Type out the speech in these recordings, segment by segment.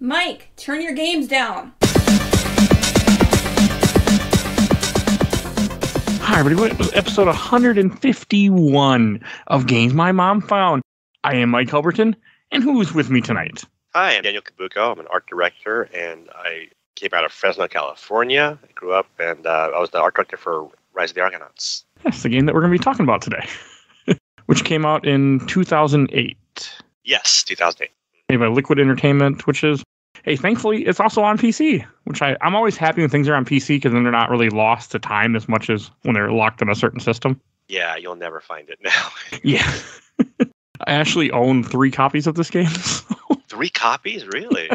Mike, turn your games down. Hi, everybody. It was episode 151 of Games My Mom Found. I am Mike Albertin, and who's with me tonight? Hi, I'm Daniel Cabuco. I'm an art director, and I came out of Fresno, California. I grew up, and I was the art director for Rise of the Argonauts. That's the game that we're going to be talking about today, which came out in 2008. Yes, 2008. Made by Liquid Entertainment, which is, hey, thankfully, it's also on PC, which I'm always happy when things are on PC because then they're not really lost to time as much as when they're locked in a certain system. Yeah, you'll never find it now. Yeah. I actually own 3 copies of this game. 3 copies? Really?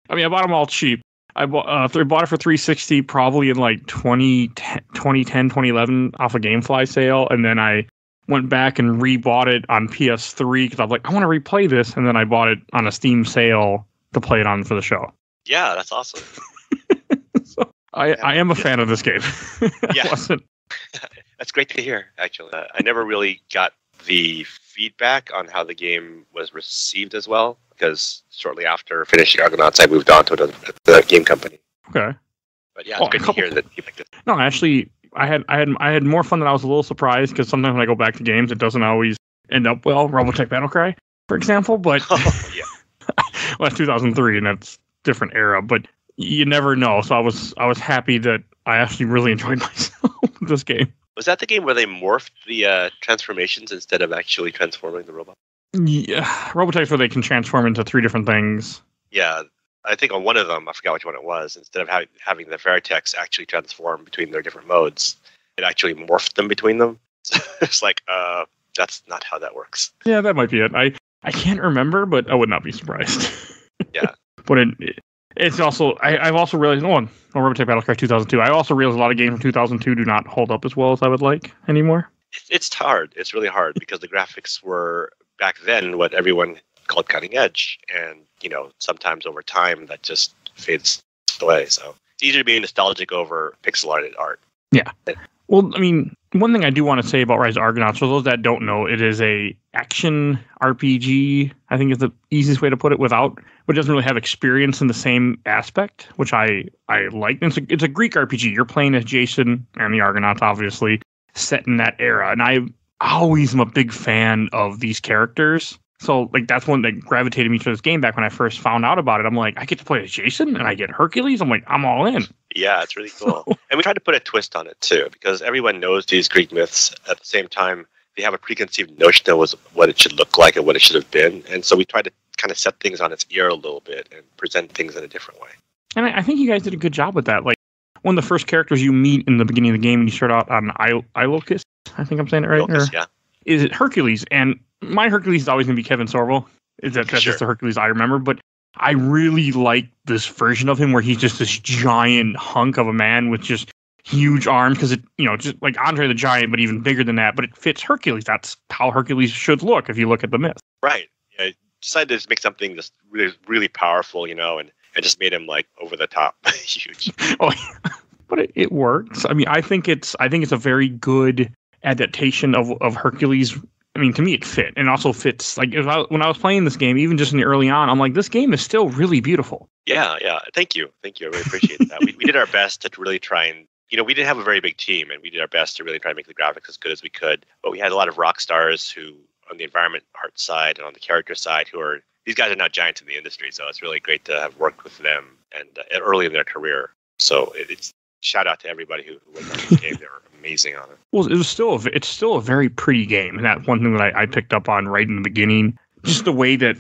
I mean, I bought them all cheap. I bought it for $360 probably in like 2010, 2011 off a GameFly sale, and then I went back and rebought it on PS3 because I was like, I want to replay this, and then I bought it on a Steam sale to play it on for the show. Yeah, that's awesome. So I am a fan of this game. Yeah, that's great to hear. Actually, I never really got the feedback on how the game was received as well, because shortly after finishing Argonaughts, I moved on to the game company. Okay. But yeah, it's good to hear that you picked it. No, actually, I had more fun than I was a little surprised, because sometimes when I go back to games, it doesn't always end up well. Robotech Battlecry, for example, but Yeah. well, that's 2003, and that's a different era, but you never know. So I was happy that I actually really enjoyed myself with this game. Was that the game where they morphed the transformations instead of actually transforming the robot? Yeah, Robotech's where they can transform into 3 different things. Yeah, I think on one of them, I forgot which one it was, instead of having the Veritex actually transform between their different modes, it actually morphed them between them. So it's like, that's not how that works. Yeah, that might be it. I can't remember, but I would not be surprised. Yeah. But it's also, I've also realized, Robotech Battlecry 2002, I also realized a lot of games from 2002 do not hold up as well as I would like anymore. It's hard. It's really hard because the graphics were, back then, what everyone called cutting edge. And, sometimes over time that just fades away. So it's easier to be nostalgic over pixel art. Yeah. Well, I mean, one thing I do want to say about Rise of Argonauts, for those that don't know, it is a action RPG, I think is the easiest way to put it, but it doesn't really have experience in the same aspect, which I like. It's a Greek RPG. You're playing as Jason and the Argonauts, obviously, set in that era. And I always am a big fan of these characters. So, that's one that gravitated me to this game back when I first found out about it. I'm like, I get to play as Jason and I get Hercules. I'm like, I'm all in. Yeah, it's really cool. And we tried to put a twist on it, too, because everyone knows these Greek myths. At the same time, they have a preconceived notion of what it should look like and what it should have been. And so we tried to kind of set things on its ear a little bit and present things in a different way. And I think you guys did a good job with that. Like, one of the first characters you meet in the beginning of the game, when you start out on Ilocus, I think I'm saying it right? Ilocus, yeah. Is it Hercules? And my Hercules is always going to be Kevin Sorbo. That's sure. just the Hercules I remember. But I really like this version of him where he's just this giant hunk of a man with just huge arms, because it, just like Andre the Giant, but even bigger than that. But it fits Hercules. That's how Hercules should look if you look at the myth. Right. Yeah, I decided to make something just really, really powerful, and I just made him like over the top huge. Oh, yeah. But it works. I mean, I think it's a very good adaptation of Hercules. I mean, to me, it fit, and also fits. Like, when I was playing this game, even just in the early on, I'm like, this game is still really beautiful. Yeah. Thank you. I really appreciate that. We did our best to really try and, we didn't have a very big team, and we did our best to really try and make the graphics as good as we could. But we had a lot of rock stars who, on the environment art side and on the character side, these guys are now giants in the industry. So it's really great to have worked with them and early in their career. So it's shout out to everybody who worked on this game. They were amazing on it. Well, it's still a very pretty game, and that's one thing that I picked up on right in the beginning. Just the way that,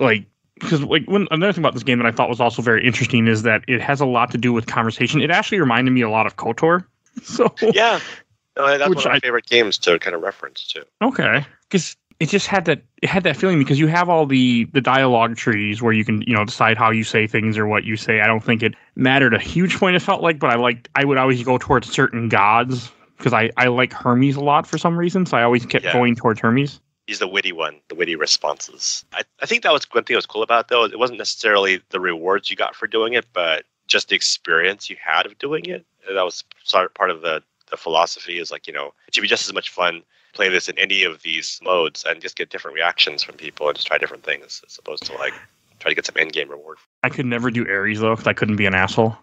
because another thing about this game that I thought was also very interesting is that it has a lot to do with conversation. It actually reminded me a lot of KOTOR. So yeah, that's one of my favorite games to kind of reference too. Okay, because it just had that feeling, because you have all the dialogue trees where you can decide how you say things or what you say. I don't think it mattered a huge point, it felt like, but I would always go towards certain gods, because I like Hermes a lot for some reason, so I always kept going towards Hermes. He's the witty one, the witty responses. I think that was one thing that was cool about it, though. It wasn't necessarily the rewards you got for doing it, but just the experience you had of doing it. That was sort of part of the philosophy, is like, it should be just as much fun play this in any of these modes and just get different reactions from people and just try different things, as opposed to try to get some end game reward. I could never do Ares though, because I couldn't be an asshole.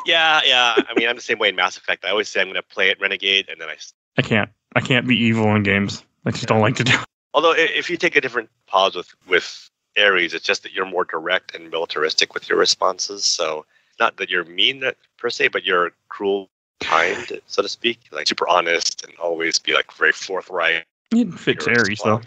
Yeah. I mean, I'm the same way in Mass Effect. I always say I'm going to play it Renegade, and then I can't be evil in games. I just don't like to do it. Although, if you take a different pause with Ares, it's just that you're more direct and militaristic with your responses. So, not that you're mean per se, but you're cruel, kind, so to speak. Like, super honest and always be, like, very forthright. It fits Ares, though.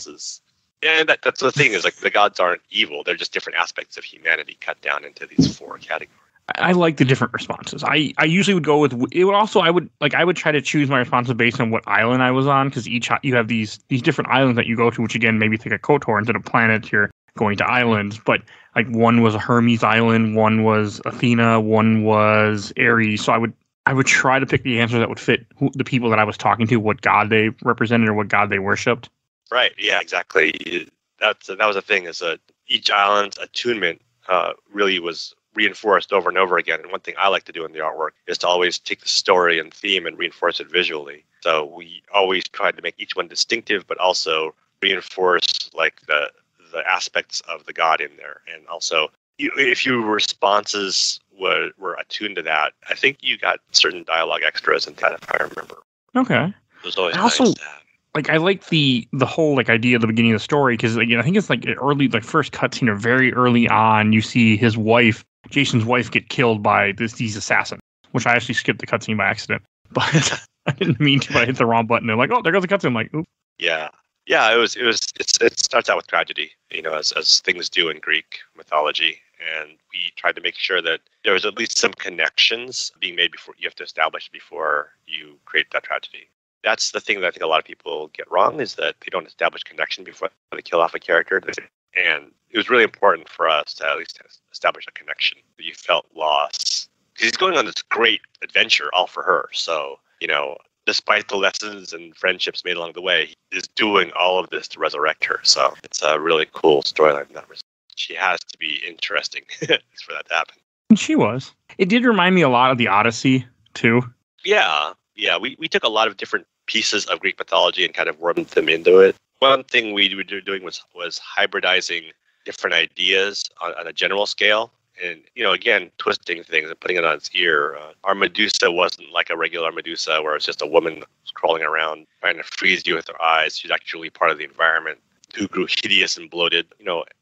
Yeah, that's the thing is, like, the gods aren't evil. They're just different aspects of humanity cut down into these 4 categories. I like the different responses. I usually would go with it. Would also I would try to choose my responses based on what island I was on, because you have these different islands that you go to, which again maybe think of KOTOR instead of planets. You're going to islands, but like one was a Hermes island, one was Athena, one was Ares. So I would try to pick the answer that would fit the people that I was talking to, what god they represented or what god they worshipped. Right. Yeah. Exactly. That was the thing. Is each island's attunement really was reinforced over and over again. And one thing I like to do in the artwork is to always take the story and theme and reinforce it visually. So we always tried to make each one distinctive, but also reinforce like the aspects of the god in there. And also, if your responses were attuned to that, I think you got certain dialogue extras in that, if I remember. Okay. It was always nice to have. Like I like the whole like idea of the beginning of the story, because like, I think it's like early, like first cutscene or very early on, you see his wife, Jason's wife, get killed by these assassins, which I actually skipped the cutscene by accident, but I didn't mean to. But I hit the wrong button. They're like, oh, there goes the cutscene. I'm like, oops. Yeah. It starts out with tragedy, as things do in Greek mythology, and we tried to make sure that there was at least some connections being made before you have to establish before you create that tragedy. That's the thing that I think a lot of people get wrong, is that they don't establish connection before they kill off a character. And it was really important for us to at least establish a connection, that you felt loss. Because he's going on this great adventure all for her. So, despite the lessons and friendships made along the way, he is doing all of this to resurrect her. So it's a really cool storyline in that respect. She has to be interesting for that to happen. And she was. It did remind me a lot of the Odyssey, too. Yeah. We took a lot of different pieces of Greek mythology and kind of wormed them into it. One thing we were doing was hybridizing different ideas on a general scale. And, again, twisting things and putting it on its ear. Our Medusa wasn't like a regular Medusa where it's just a woman crawling around trying to freeze you with her eyes. She's actually part of the environment who grew hideous and bloated,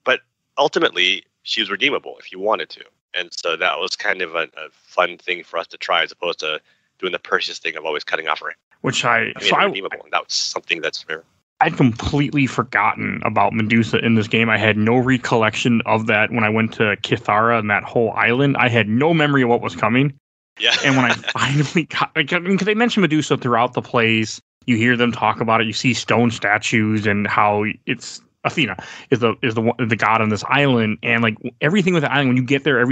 But ultimately, she was redeemable if you wanted to. And so that was kind of a fun thing for us to try, as opposed to doing the Perseus thing of always cutting off her. Which redeemable. And that was something that's rare. I'd completely forgotten about Medusa in this game. I had no recollection of that when I went to Kithara and that whole island. I had no memory of what was coming. Yeah. And when I finally got, because they mention Medusa throughout the plays, you hear them talk about it. You see stone statues and how it's Athena is the god on this island, and like everything with the island. When you get there,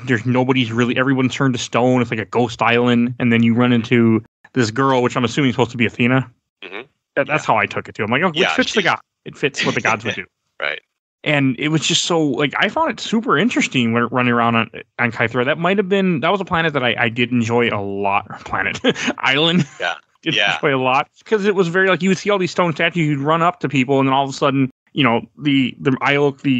there's nobody's really. Everyone's turned to stone. It's like a ghost island, and then you run into this girl, which I'm assuming is supposed to be Athena. Mm-hmm. That's how I took it too. I'm like, which fits the god. It fits what the gods would do. Right. And it was just so, like, I found it super interesting when running around on Kythera. That was a planet that I did enjoy a lot. Island. Yeah. Enjoy a lot. Because it was very, like, you would see all these stone statues, you'd run up to people, and then all of a sudden, the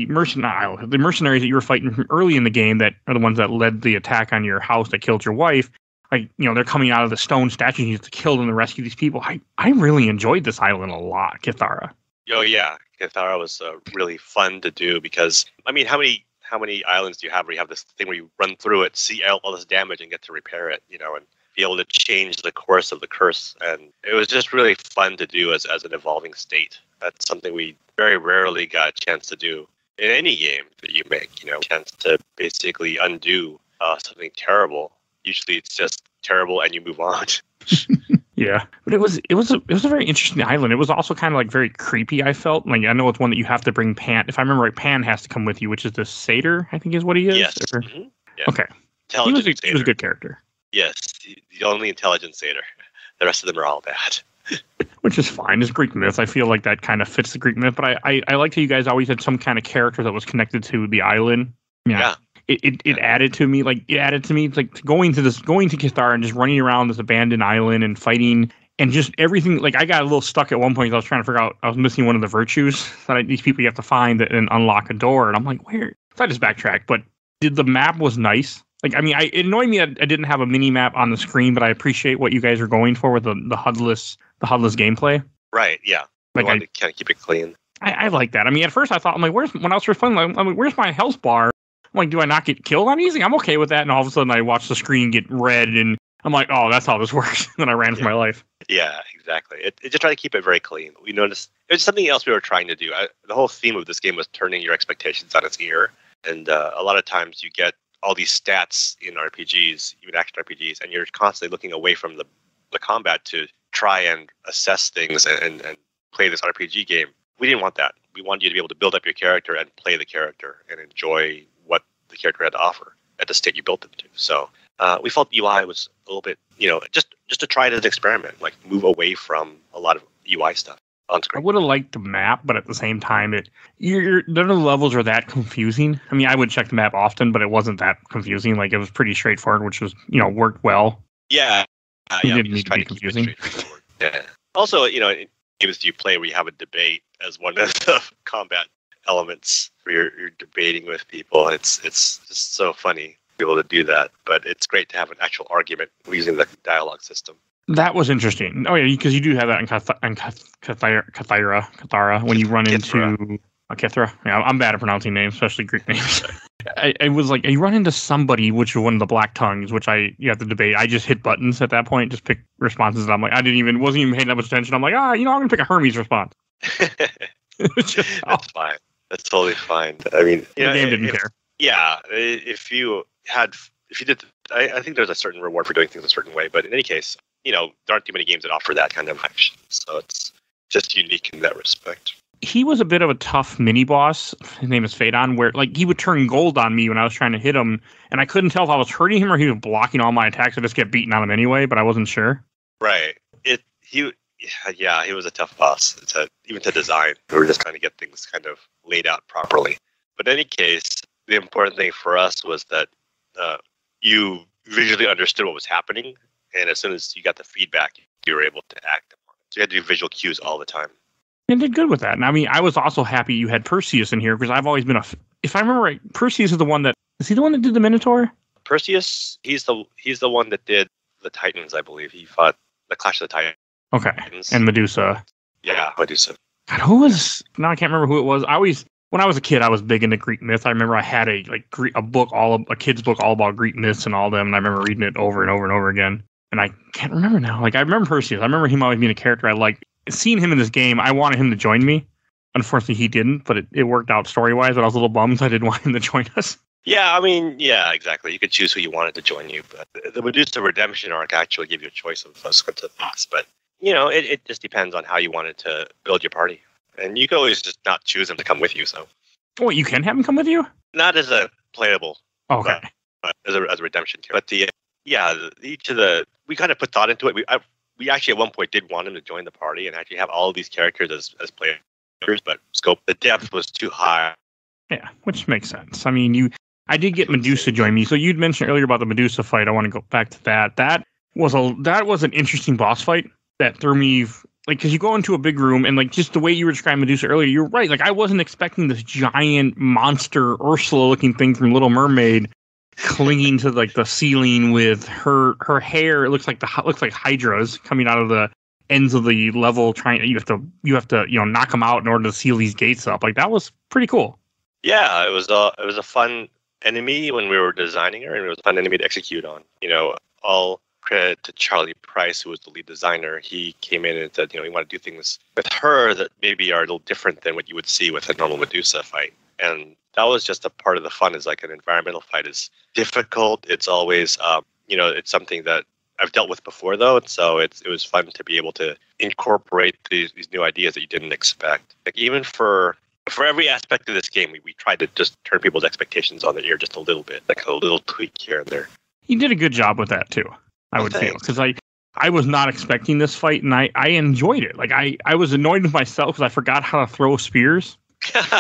mercenaries that you were fighting from early in the game that are the ones that led the attack on your house that killed your wife, like, they're coming out of the stone statues, and you have to kill them to rescue these people. I really enjoyed this island a lot, Kithara. Oh, yeah. Kithara was really fun to do because, I mean, how many islands do you have where you have this thing where you run through it, see all this damage, and get to repair it, and be able to change the course of the curse? And it was just really fun to do as an evolving state. That's something we very rarely got a chance to do in any game that you make, a chance to basically undo something terrible. Usually it's just terrible and you move on. Yeah, but it was a very interesting island. It was also kind of like very creepy. I felt like, I know it's one that you have to bring Pan. If I remember right, Pan has to come with you, which is the satyr, I think is what he is. Yes. Mm-hmm. Yeah. Okay. He was a good character. Yes, the only intelligent satyr. The rest of them are all bad. Which is fine. It's Greek myth. I feel like that kind of fits the Greek myth. But I liked how you guys always had some kind of character that was connected to the island. Yeah. It added to me, like going to Kithara and just running around this abandoned island and fighting and just everything. Like, I got a little stuck at one point. I was trying to figure out, I was missing one of the virtues that these people you have to find and unlock a door. And I'm like, where? So I just backtracked, but the map was nice. Like, I mean, it annoyed me I didn't have a mini map on the screen, but I appreciate what you guys are going for with the HUDless gameplay. Right, yeah. Like, I wanted to kind of keep it clean. I like that. I mean, at first I thought, I'm like, when I was first playing, I'm like, where's my health bar? I'm like, do I not get killed on easy? I'm okay with that. And all of a sudden I watch the screen get red and I'm like, oh, that's how this works. And then I ran for my life. Yeah, exactly. It just tried to keep it very clean. We noticed it was something else we were trying to do. The whole theme of this game was turning your expectations on its ear. And a lot of times you get all these stats in RPGs, even action RPGs, and you're constantly looking away from the combat to try and assess things and play this RPG game. We didn't want that. We wanted you to be able to build up your character and play the character and enjoy what the character had to offer at the state you built them to. So we felt UI was a little bit, just to try it as an experiment, like move away from a lot of UI stuff on screen. I would have liked the map, but at the same time, none of the levels are that confusing. I mean, I would check the map often, but it wasn't that confusing. Like, it was pretty straightforward, which was, worked well. Yeah. It didn't need to be confusing. Yeah. Also, in games you play where you have a debate as one of the combat elements where you're debating with people. It's just so funny to be able to do that. But it's great to have an actual argument using the dialogue system. That was interesting. Oh, yeah, because you do have that in Cathara when you run into Kithra. Yeah, I'm bad at pronouncing names, especially Greek names. I was like, you run into somebody, which is one of the black tongues, which you have to debate. I just hit buttons at that point, just pick responses. And I'm like, wasn't even paying that much attention. I'm like, I'm going to pick a Hermes response. That's fine. That's totally fine. I mean, the game didn't care. Yeah, if you did, I think there's a certain reward for doing things a certain way. But in any case, there aren't too many games that offer that kind of action. So it's just unique in that respect. He was a bit of a tough mini boss. His name is Phaedon, where he would turn gold on me when I was trying to hit him, and I couldn't tell if I was hurting him or he was blocking all my attacks. I just kept beating on him anyway, but I wasn't sure. Right. He was a tough boss. Even to design, we were just trying to get things kind of laid out properly. But in any case, the important thing for us was that you visually understood what was happening, and as soon as you got the feedback, you were able to act upon it. So you had to do visual cues all the time. And did good with that. And I mean, I was also happy you had Perseus in here because I've always been if I remember right, Perseus is the one that did the Minotaur? Perseus, he's the one that did the Titans, I believe. He fought the Clash of the Titans. Okay. And Medusa. Yeah, Medusa. God, now I can't remember who it was. When I was a kid, I was big into Greek myth. I remember I had a kid's book all about Greek myths and all them, and I remember reading it over and over and over again. And I can't remember now. I remember Perseus. I remember him always being a character I liked. Seeing him in this game, I wanted him to join me. Unfortunately, he didn't, but it worked out story-wise, but I was a little bummed I didn't want him to join us. Yeah, I mean, yeah, exactly. You could choose who you wanted to join you, but the Medusa Redemption arc actually gave you a choice of scripts of things. But, it just depends on how you wanted to build your party. And you could always just not choose him to come with you, so. Oh, you can have him come with you? Not as a playable. Okay. But as a redemption character. But we kind of put thought into it. We actually at one point did want him to join the party and actually have all of these characters as players, but the depth was too high. Yeah, which makes sense. I mean, I did get Medusa to join me. So you'd mentioned earlier about the Medusa fight. I want to go back to that. That was an interesting boss fight that threw me, because you go into a big room and just the way you were describing Medusa earlier, you're right. I wasn't expecting this giant monster Ursula-looking thing from Little Mermaid clinging to the ceiling with her hair. It looks like hydras coming out of the ends of the level. You have to knock them out in order to seal these gates up. That was pretty cool. Yeah, it was a fun enemy when we were designing her, and it was a fun enemy to execute on. All credit to Charlie Price, who was the lead designer. He came in and said, we want to do things with her that maybe are a little different than what you would see with a normal Medusa fight. And that was just a part of the fun. Is an environmental fight is difficult. It's always, it's something that I've dealt with before, though. And so it was fun to be able to incorporate these new ideas that you didn't expect. Even for every aspect of this game, we tried to just turn people's expectations on the ear just a little bit, a little tweak here and there. You did a good job with that, too, I would feel. Because I was not expecting this fight, and I enjoyed it. I was annoyed with myself because I forgot how to throw spears.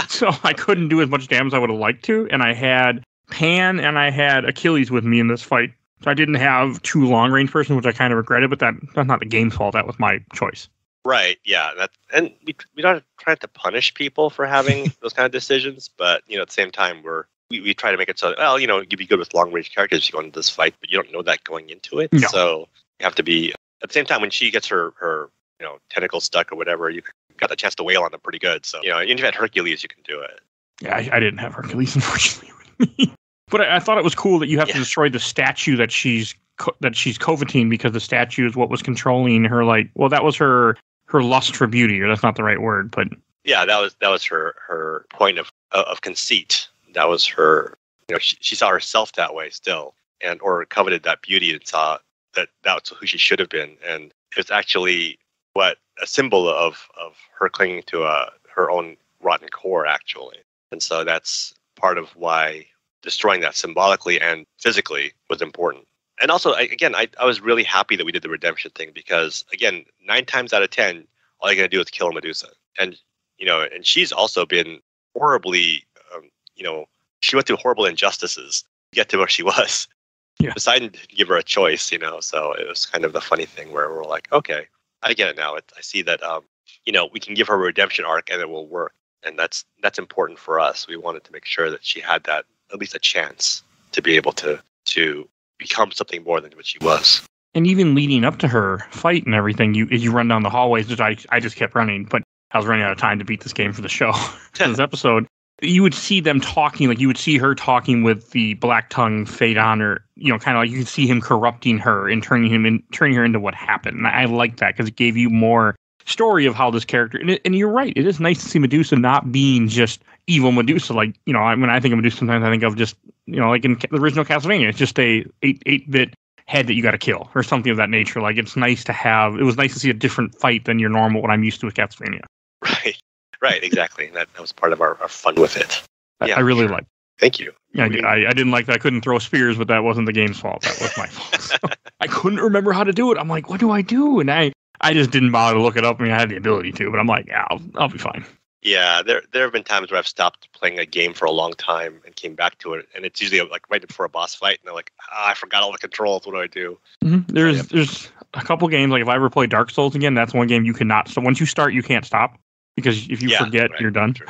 So I couldn't do as much damage as I would have liked to, and I had Pan and I had Achilles with me in this fight. So I didn't have two long-range persons, which I kind of regretted, but that's not the game's fault. That was my choice. Right, yeah. And we're not trying to punish people for having those kind of decisions, but at the same time, we're we try to make it so that, well, you'd be good with long range characters if you go into this fight, but you don't know that going into it. No. So you have to be at the same time when she gets her tentacle stuck or whatever, you got the chance to wail on them pretty good. So if you had Hercules, you can do it. Yeah, I didn't have Hercules, unfortunately, with me. But I thought it was cool that you have to destroy the statue that she's coveting, because the statue is what was controlling her. That was her lust for beauty, or that's not the right word, but yeah, that was her point of conceit. That was her. She saw herself that way still, or coveted that beauty and saw that that's who she should have been, and it's actually a symbol of her clinging to her own rotten core, actually. And so that's part of why destroying that symbolically and physically was important. And also, I was really happy that we did the redemption thing, because, again, 9 times out of 10, all you're going to do is kill Medusa. And, and she's also been horribly, she went through horrible injustices to get to where she was. Yeah. Poseidon didn't give her a choice, so it was kind of the funny thing where we're like, okay, I get it now. I see that, we can give her a redemption arc and it will work. And that's important for us. We wanted to make sure that she had that, at least a chance to be able to become something more than what she was. And even leading up to her fight and everything, you run down the hallways, which I just kept running, but I was running out of time to beat this game for the show, for this episode. You would see them talking, you would see her talking with the Black Tongue Phaedon, or, kind of you could see him corrupting her and turning her into what happened. And I like that, because it gave you more story of how this character, and you're right, it is nice to see Medusa not being just evil Medusa. When I think of Medusa, sometimes I think of just, like in the original Castlevania, it's just a 8-bit head that you got to kill, or something of that nature. It was nice to see a different fight than your normal, what I'm used to with Castlevania. Right, exactly. That was part of our fun with it. I really liked it. Thank you. Yeah, I didn't like that I couldn't throw spears, but that wasn't the game's fault. That was my fault. So I couldn't remember how to do it. I'm like, what do I do? And I just didn't bother to look it up. I had the ability to, but I'm like, yeah, I'll be fine. Yeah, there have been times where I've stopped playing a game for a long time and came back to it, and it's usually right before a boss fight, and I'm like, I forgot all the controls. What do I do? Mm-hmm. There's a couple games, if I ever play Dark Souls again, that's one game you cannot. So once you start, you can't stop, because if you forget, you're done. True.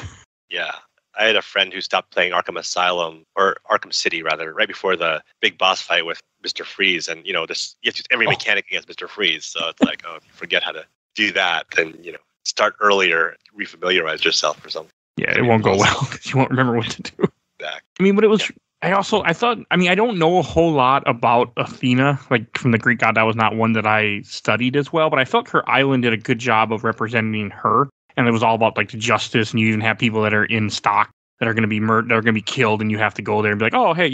Yeah. I had a friend who stopped playing Arkham Asylum, or Arkham City rather, right before the big boss fight with Mr. Freeze, and you have to use every mechanic against Mr. Freeze. So it's like, if you forget how to do that, then start earlier, refamiliarize yourself or something. Yeah, it won't go well, because you won't remember what to do. Exactly. But it was. Yeah. I don't know a whole lot about Athena, from the Greek god. That was not one that I studied as well, but I felt her island did a good job of representing her. And it was all about the justice, and you even have people that are in stock that are going to be murdered, that are going to be killed, and you have to go there and be like, oh, hey,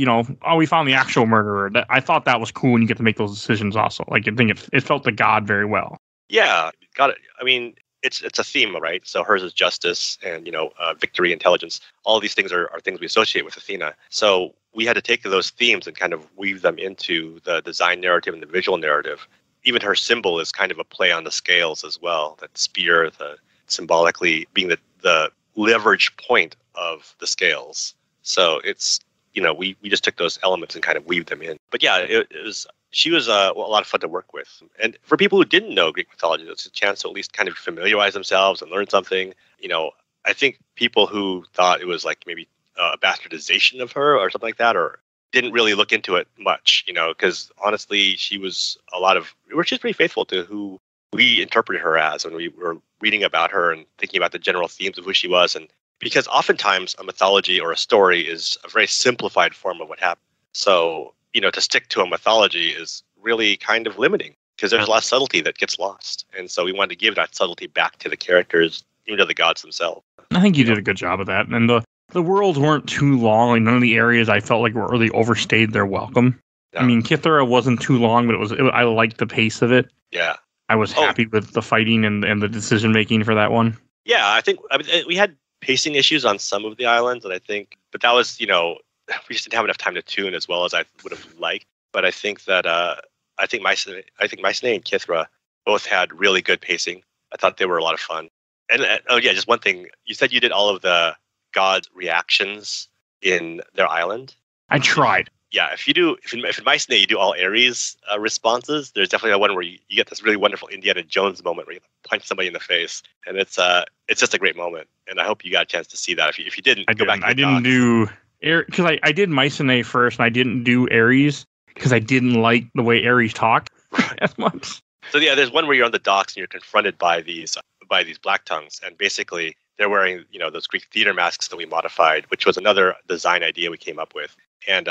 we found the actual murderer. I thought that was cool, and you get to make those decisions also. I think it felt the god very well. Yeah, got it. It's a theme, right? So hers is justice and victory, intelligence. All these things are things we associate with Athena. So we had to take those themes and kind of weave them into the design narrative and the visual narrative. Even her symbol is kind of a play on the scales as well. That spear, symbolically being the leverage point of the scales. So it's, we just took those elements and kind of weaved them in. But yeah, she was a lot of fun to work with. And for people who didn't know Greek mythology, it's a chance to at least kind of familiarize themselves and learn something. I think people who thought it was maybe a bastardization of her or something like that, or didn't really look into it much, because honestly, she's pretty faithful to who we interpreted her as when we were reading about her and thinking about the general themes of who she was. And because oftentimes a mythology or a story is a very simplified form of what happened. So, to stick to a mythology is really kind of limiting, because there's a lot of subtlety that gets lost. And so we wanted to give that subtlety back to the characters, even to the gods themselves. I think you did a good job of that. And the worlds weren't too long. None of the areas I felt like really overstayed their welcome. No. Kithara wasn't too long, but I liked the pace of it. Yeah. I was happy with the fighting and the decision making for that one. Yeah, I think we had pacing issues on some of the islands, but that was we just didn't have enough time to tune as well as I would have liked. But I think that Mycenae and Kithra both had really good pacing. I thought they were a lot of fun. And just one thing, you said you did all of the gods' reactions in their island. I tried. Yeah, if in Mycenae you do all Ares responses, there's definitely one where you get this really wonderful Indiana Jones moment where you punch somebody in the face, and it's just a great moment. And I hope you got a chance to see that. If you didn't, go back. I didn't do because I did Mycenae first, and I didn't do Ares because I didn't like the way Ares talked as much. So yeah, there's one where you're on the docks and you're confronted by these black tongues, and basically they're wearing those Greek theater masks that we modified, which was another design idea we came up with. And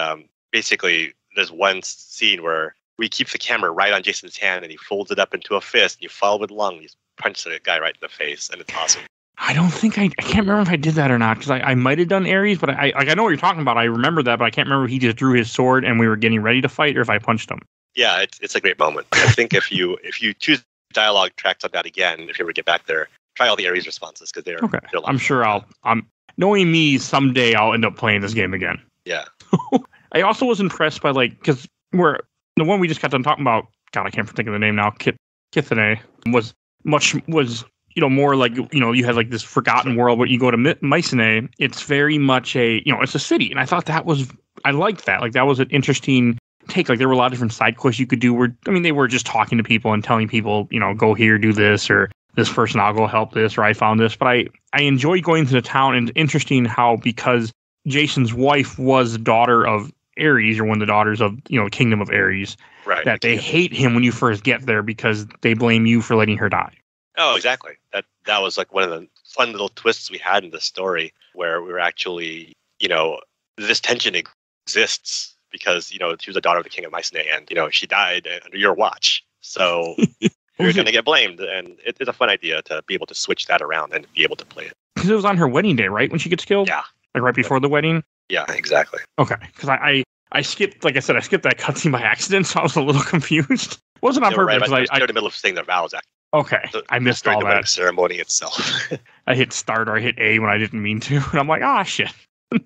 basically, there's one scene where we keep the camera right on Jason's hand, and he folds it up into a fist, and you follow with lung, you punch the guy right in the face, and it's awesome. I don't think I can't remember if I did that or not, because I might have done Ares, but I know what you're talking about. I remember that, but I can't remember if he just drew his sword and we were getting ready to fight, or if I punched him. Yeah, it's a great moment. I think if you choose dialogue tracks on that again, if you ever get back there, try all the Ares responses because they're okay. They're I'm sure I'm knowing me, someday I'll end up playing this game again. Yeah. I also was impressed by because the one we just got done talking about. God, I can't think of the name now. Kithane was more like you had like this forgotten world where you go to Mycenae. It's very much it's a city, and I thought I liked that. Like that was an interesting take. Like there were a lot of different side quests you could do where they were just talking to people and telling people go here, do this, or this person, I'll go help this, or I found this. But I enjoyed going to the town, and it's interesting how because Jason's wife was the daughter of Ares, or one of the daughters of Kingdom of Ares, right? That they hate him when you first get there because they blame you for letting her die. Oh, exactly. That was like one of the fun little twists we had in the story where we were actually, this tension exists because, she was the daughter of the king of Mycenae and, she died under your watch. So you're going to get blamed. And it's a fun idea to be able to switch that around and be able to play it. Because it was on her wedding day, right? When she gets killed? Yeah. Like right before the wedding? Yeah, exactly. Okay. Because I skipped, like I said, I skipped that cutscene by accident, so I was a little confused. Wasn't on purpose. Right, I was in the middle of saying their vows, actually. Okay, I missed all that. Ceremony itself. I hit start or I hit A when I didn't mean to, and I'm like, shit.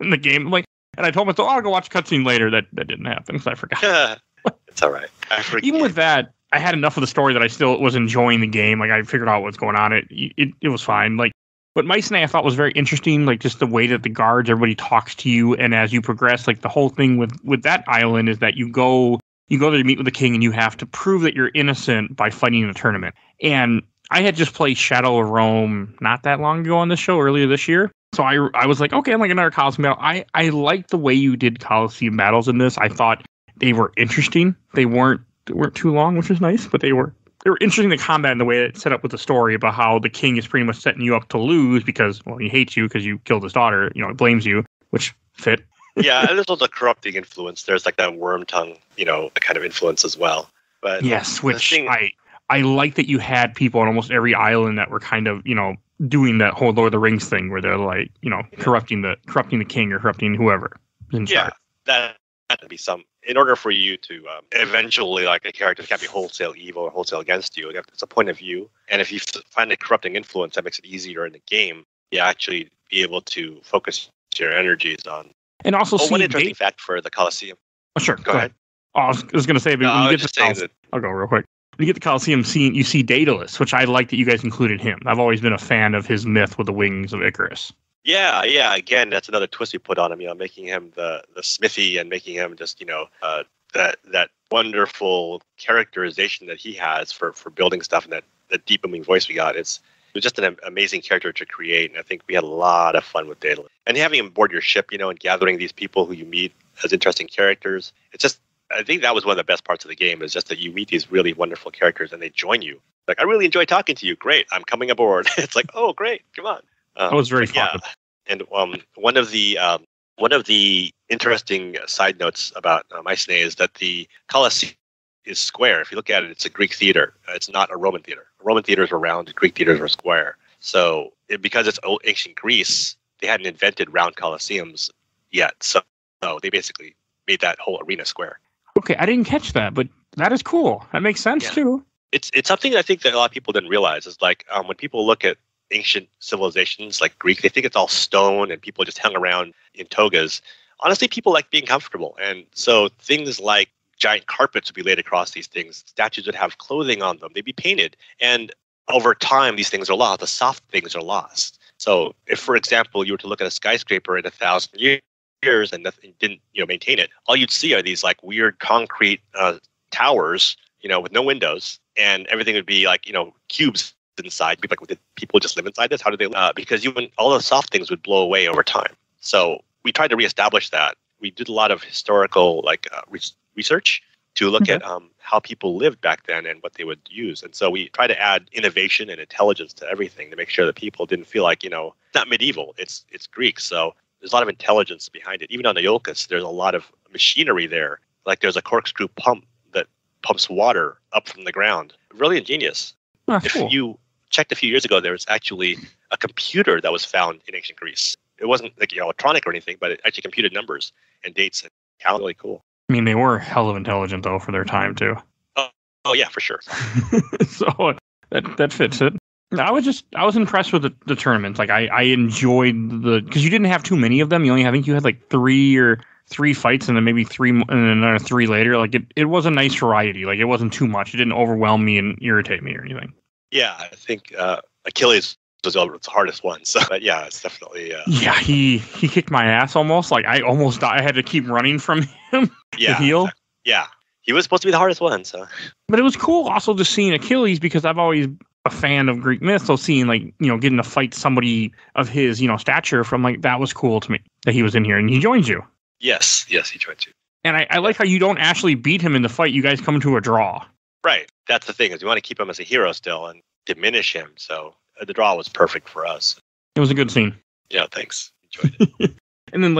In the game, and I told myself, I'll go watch cutscene later. That didn't happen because I forgot. It's all right. Even with that, I had enough of the story that I still was enjoying the game. Like I figured out what's going on. It was fine. But Mycenae I thought was very interesting. Like just the way that the guards, everybody talks to you, and as you progress, like the whole thing with that island is that you go there to meet with the king, and you have to prove that you're innocent by fighting in a tournament. And I had just played Shadow of Rome not that long ago on this show, earlier this year. So I was like, okay, I'm like another Colosseum battle. I liked the way you did Colosseum battles in this. I thought they were interesting. They weren't too long, which was nice, but they were interesting, the combat and the way it's set up with the story about how the king is pretty much setting you up to lose because, well, he hates you because you killed his daughter. It blames you, which fit. Yeah, and there's also a corrupting influence. There's like that worm tongue, kind of influence as well. But yes, which I like that you had people on almost every island that were kind of, doing that whole Lord of the Rings thing where they're like, corrupting the king or corrupting whoever. Yeah, that had to be in order for you to eventually, like a character can't be wholesale evil or wholesale against you. It's a point of view. And if you find a corrupting influence, that makes it easier in the game. You actually be able to focus your energies on. And also one interesting fact for the Colosseum. Oh, sure. Go ahead. Oh, I was going to say, but when you get to I'll go real quick. When you get the Colosseum scene, you see Daedalus, which I like that you guys included him. I've always been a fan of his myth with the wings of Icarus. Yeah. Again, that's another twist we put on him. Making him the smithy and making him just that wonderful characterization that he has for building stuff, and that deep booming voice we got. It was just an amazing character to create, and I think we had a lot of fun with Daedalus. And having him board your ship, and gathering these people who you meet as interesting characters. It's just, I think that was one of the best parts of the game, is just that you meet these really wonderful characters and they join you. Like, I really enjoy talking to you. Great, I'm coming aboard. It's like, oh, great, come on. That was very fun. Yeah. And one of the interesting side notes about Mycenae is that the Colosseum is square. If you look at it, it's a Greek theater. It's not a Roman theater. Roman theaters were round. Greek theaters were square. So because it's ancient Greece, they hadn't invented round Colosseums yet. So they basically made that whole arena square. Okay, I didn't catch that, but that is cool. That makes sense too. It's something I think that a lot of people didn't realize is like when people look at ancient civilizations like Greek, they think it's all stone and people just hung around in togas. Honestly, people like being comfortable. And so things like giant carpets would be laid across these things. Statues would have clothing on them. They'd be painted. And over time, these things are lost. The soft things are lost. So if, for example, you were to look at a skyscraper in 1,000 years and didn't maintain it, all you'd see are these like weird concrete towers, with no windows, and everything would be like, cubes inside. People like, did people just live inside this? How did they live? Because all those soft things would blow away over time. So we tried to reestablish that. We did a lot of historical research to look at how people lived back then and what they would use. And so we try to add innovation and intelligence to everything to make sure that people didn't feel like, it's not medieval, it's Greek. So there's a lot of intelligence behind it. Even on the Iolcus, there's a lot of machinery there. Like there's a corkscrew pump that pumps water up from the ground. Really ingenious. If you checked a few years ago, there was actually a computer that was found in ancient Greece. It wasn't like electronic or anything, but it actually computed numbers and dates and counted. Really cool. I mean, they were hell of intelligent, though, for their time, too. Oh yeah, for sure. So that fits it. I was impressed with the tournaments. Like, I enjoyed because you didn't have too many of them. I think you had like three fights and then maybe three and then another three later. Like, it was a nice variety. Like, it wasn't too much. It didn't overwhelm me and irritate me or anything. Yeah, I think Achilles was the hardest one. So, but yeah, it's definitely. Yeah, he kicked my ass almost. Like, I almost died. I had to keep running from him to heal. Exactly. Yeah, he was supposed to be the hardest one. So, but it was cool also just seeing Achilles because I've always a fan of Greek myth. So seeing getting to fight somebody of his stature from that was cool to me that he was in here and he joins you. Yes, he joins you. And I like how you don't actually beat him in the fight. You guys come to a draw. Right. That's the thing is we want to keep him as a hero still and diminish him. So the draw was perfect for us. It was a good scene. Yeah, thanks. Enjoyed it. And then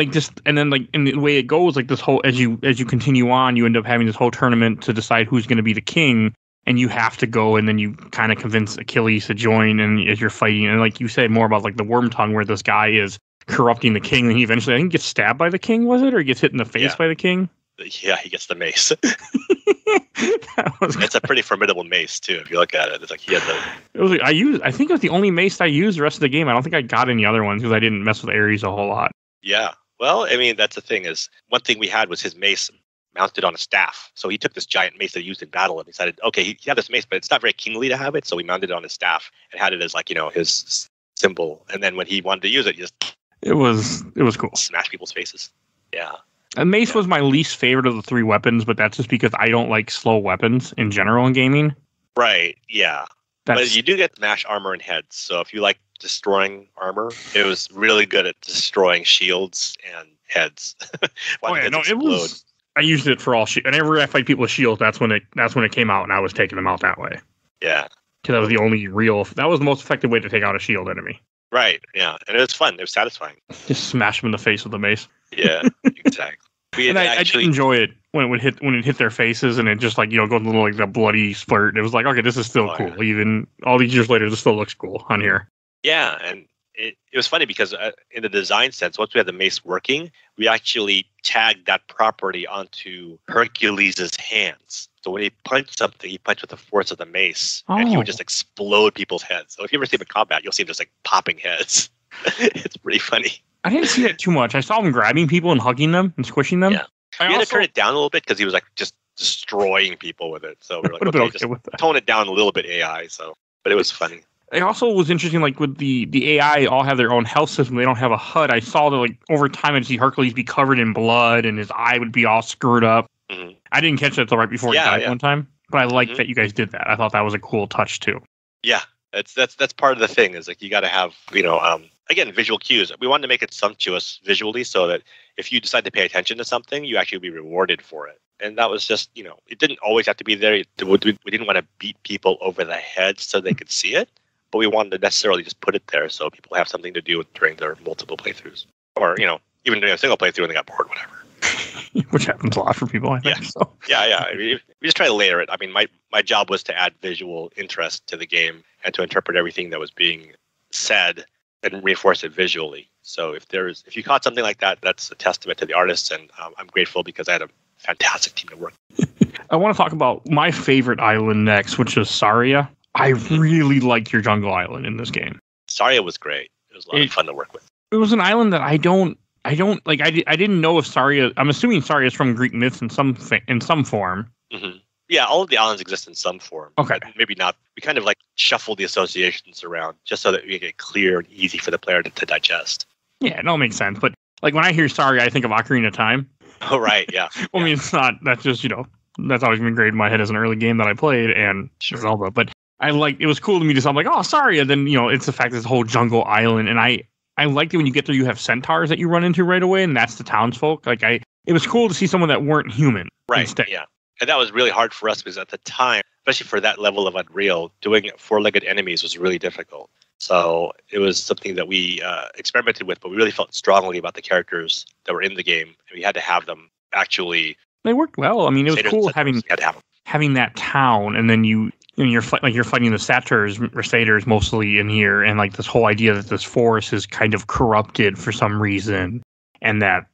and the way it goes, like this whole as you continue on, you end up having this whole tournament to decide who's going to be the king, and you have to go, and then you kind of convince Achilles to join, and as you're fighting, and like you said more about like the worm tongue, where this guy is corrupting the king, and he eventually I think gets stabbed by the king, was it, or he gets hit in the face by the king? Yeah, he gets the mace. It's a pretty formidable mace too. If you look at it, it's like he had the. It was I think it was the only mace I used the rest of the game. I don't think I got any other ones because I didn't mess with Ares a whole lot. Yeah. Well, I mean, that's the thing is one thing we had was his mace mounted on a staff. So he took this giant mace that he used in battle and decided, okay, he had this mace, but it's not very kingly to have it. So we mounted it on his staff and had it as his symbol. And then when he wanted to use it, he just. It was cool. Smash people's faces. Yeah. A mace was my least favorite of the three weapons, but that's just because I don't like slow weapons in general in gaming. Right. Yeah. But you do get smash armor and heads. So if you like destroying armor, it was really good at destroying shields and heads. It was. I used it for all shields. Whenever I fight people with shields, that's when it came out, and I was taking them out that way. Yeah. Because that was the only that was the most effective way to take out a shield enemy. Right. Yeah, and it was fun. It was satisfying. Just smash them in the face with the mace. Yeah. Exactly. I did enjoy it when it hit their faces and it just goes a little the bloody splurt. It was like, okay, this is still cool. Yeah. Even all these years later, this still looks cool on here. Yeah, and it was funny because in the design sense, once we had the mace working, we actually tagged that property onto Hercules' hands. So when he punched something, he punched with the force of the mace, and he would just explode people's heads. So if you ever see him in combat, you'll see him just popping heads. It's pretty funny. I didn't see that too much. I saw him grabbing people and hugging them and squishing them. Yeah. We had to turn it down a little bit because he was just destroying people with it. So we're like, okay, just tone it down a little bit, AI. But it was funny. It also was interesting, with the AI all have their own health system. They don't have a HUD. I saw that over time I'd see Hercules be covered in blood and his eye would be all screwed up. Mm-hmm. I didn't catch that until right before he died one time. But I liked that you guys did that. I thought that was a cool touch too. Yeah, that's part of the thing is you got to have again, visual cues. We wanted to make it sumptuous visually so that if you decide to pay attention to something, you actually be rewarded for it. And that was just, it didn't always have to be there. We didn't want to beat people over the head so they could see it, but we wanted to necessarily just put it there so people have something to do during their multiple playthroughs. Or, even during a single playthrough and they got bored, whatever. Which happens a lot for people, I think. Yeah. So. Yeah. We just try to layer it. I mean, my job was to add visual interest to the game and to interpret everything that was being said and reinforce it visually. So if you caught something like that, that's a testament to the artists, and I'm grateful because I had a fantastic team to work with. I want to talk about my favorite island next, which is Saria. I really like your jungle island in this game. Saria was great. It was a lot of fun to work with. It was an island that I don't like. I didn't know if Saria. I'm assuming Saria is from Greek myths in some form. Mm-hmm. Yeah, all of the islands exist in some form. Okay. Maybe not. We kind of shuffle the associations around just so that we make it clear and easy for the player to digest. Yeah, no, it makes sense. But when I hear Saria, I think of Ocarina of Time. Oh, right, yeah. I mean, it's not. That's just that's always been great in my head as an early game that I played and Zelda. But it was cool to me I'm like, oh, Saria. Then it's the fact that this whole jungle island, and I I liked it when you get there, you have centaurs that you run into right away, and that's the townsfolk. It was cool to see someone that weren't human. Right. Instead. Yeah. And that was really hard for us because at the time, especially for that level of Unreal, doing four-legged enemies was really difficult. So it was something that we experimented with, but we really felt strongly about the characters that were in the game, and we had to have them actually. They worked well. I mean, it was cool having that town, and then you're fighting the satyrs or satyrs mostly in here, and like this whole idea that this forest is kind of corrupted for some reason, and that